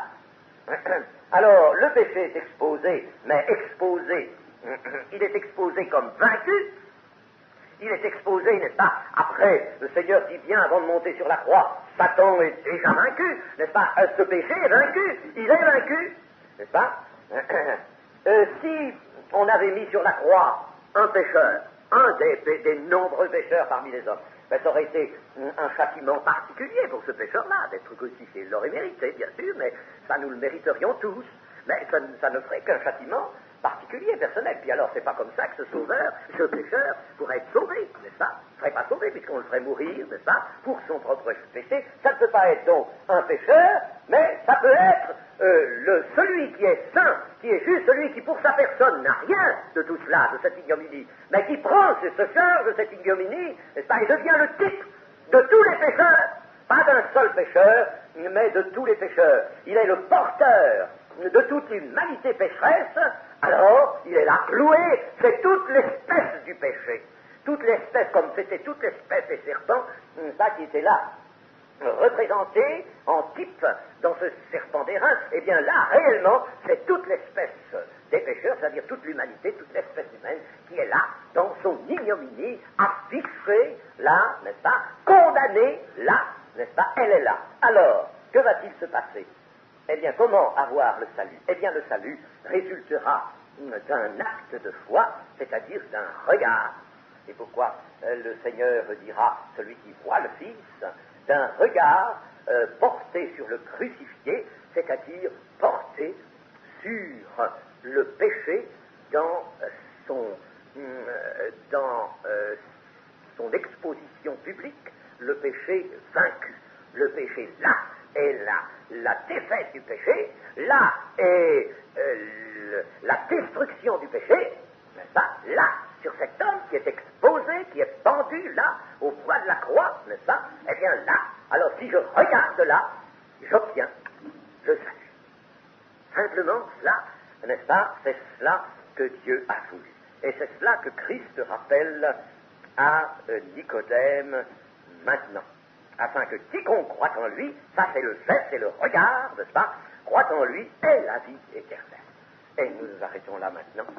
Speaker 2: Alors, le péché est exposé, mais exposé, il est exposé comme vaincu. Il est exposé, n'est-ce pas? Après, le Seigneur dit bien, avant de monter sur la croix, Satan est déjà vaincu, n'est-ce pas? Ce péché est vaincu, il est vaincu, n'est-ce pas? Si on avait mis sur la croix un pécheur, un des nombreux pécheurs parmi les hommes, ben, ça aurait été un châtiment particulier pour ce pécheur-là, d'être crucifié. Il l'aurait mérité, bien sûr, mais ça nous le mériterions tous. Mais ça ne ferait qu'un châtiment particulier, personnel. Puis alors, c'est pas comme ça que ce sauveur, ce pécheur, pourrait être sauvé, n'est-ce pas? Il ne serait pas sauvé, puisqu'on le ferait mourir, n'est-ce pas? Pour son propre péché. Ça ne peut pas être donc un pécheur, mais ça peut être celui qui est saint, qui est juste, celui qui pour sa personne n'a rien de tout cela, de cette ignominie, mais qui prend, se charge de cette ignominie, n'est-ce pas? Et devient le type de tous les pécheurs. Pas d'un seul pécheur, mais de tous les pécheurs. Il est le porteur de toute l'humanité pécheresse. Alors, il est là cloué, c'est toute l'espèce du péché. Toute l'espèce, comme c'était toute l'espèce des serpents, ça qui était là, représenté en type dans ce serpent d'airain, eh bien là, réellement, c'est toute l'espèce des pécheurs, c'est-à-dire toute l'humanité, toute l'espèce humaine, qui est là, dans son ignominie, affichée là, n'est-ce pas, condamnée là, n'est-ce pas, elle est là. Alors, que va-t-il se passer? Eh bien, comment avoir le salut? Eh bien, le salut résultera d'un acte de foi, c'est-à-dire d'un regard. C'est pourquoi le Seigneur dira, celui qui voit le Fils, d'un regard porté sur le crucifié, c'est-à-dire porté sur le péché dans son exposition publique, le péché vaincu. Le péché là est la défaite du péché, là est la destruction du péché, n'est-ce pas? Là, sur cet homme qui est exposé, qui est pendu là, au poids de la croix, n'est-ce pas? Eh bien là, alors si je regarde là, j'obtiens le salut. Simplement cela, n'est-ce pas? C'est cela que Dieu a voulu. Et c'est cela que Christ rappelle à Nicodème maintenant. Afin que quiconque croit en lui, ça c'est le geste, c'est le regard, n'est-ce pas? Croit en lui est la vie éternelle. Et nous nous arrêtons là maintenant.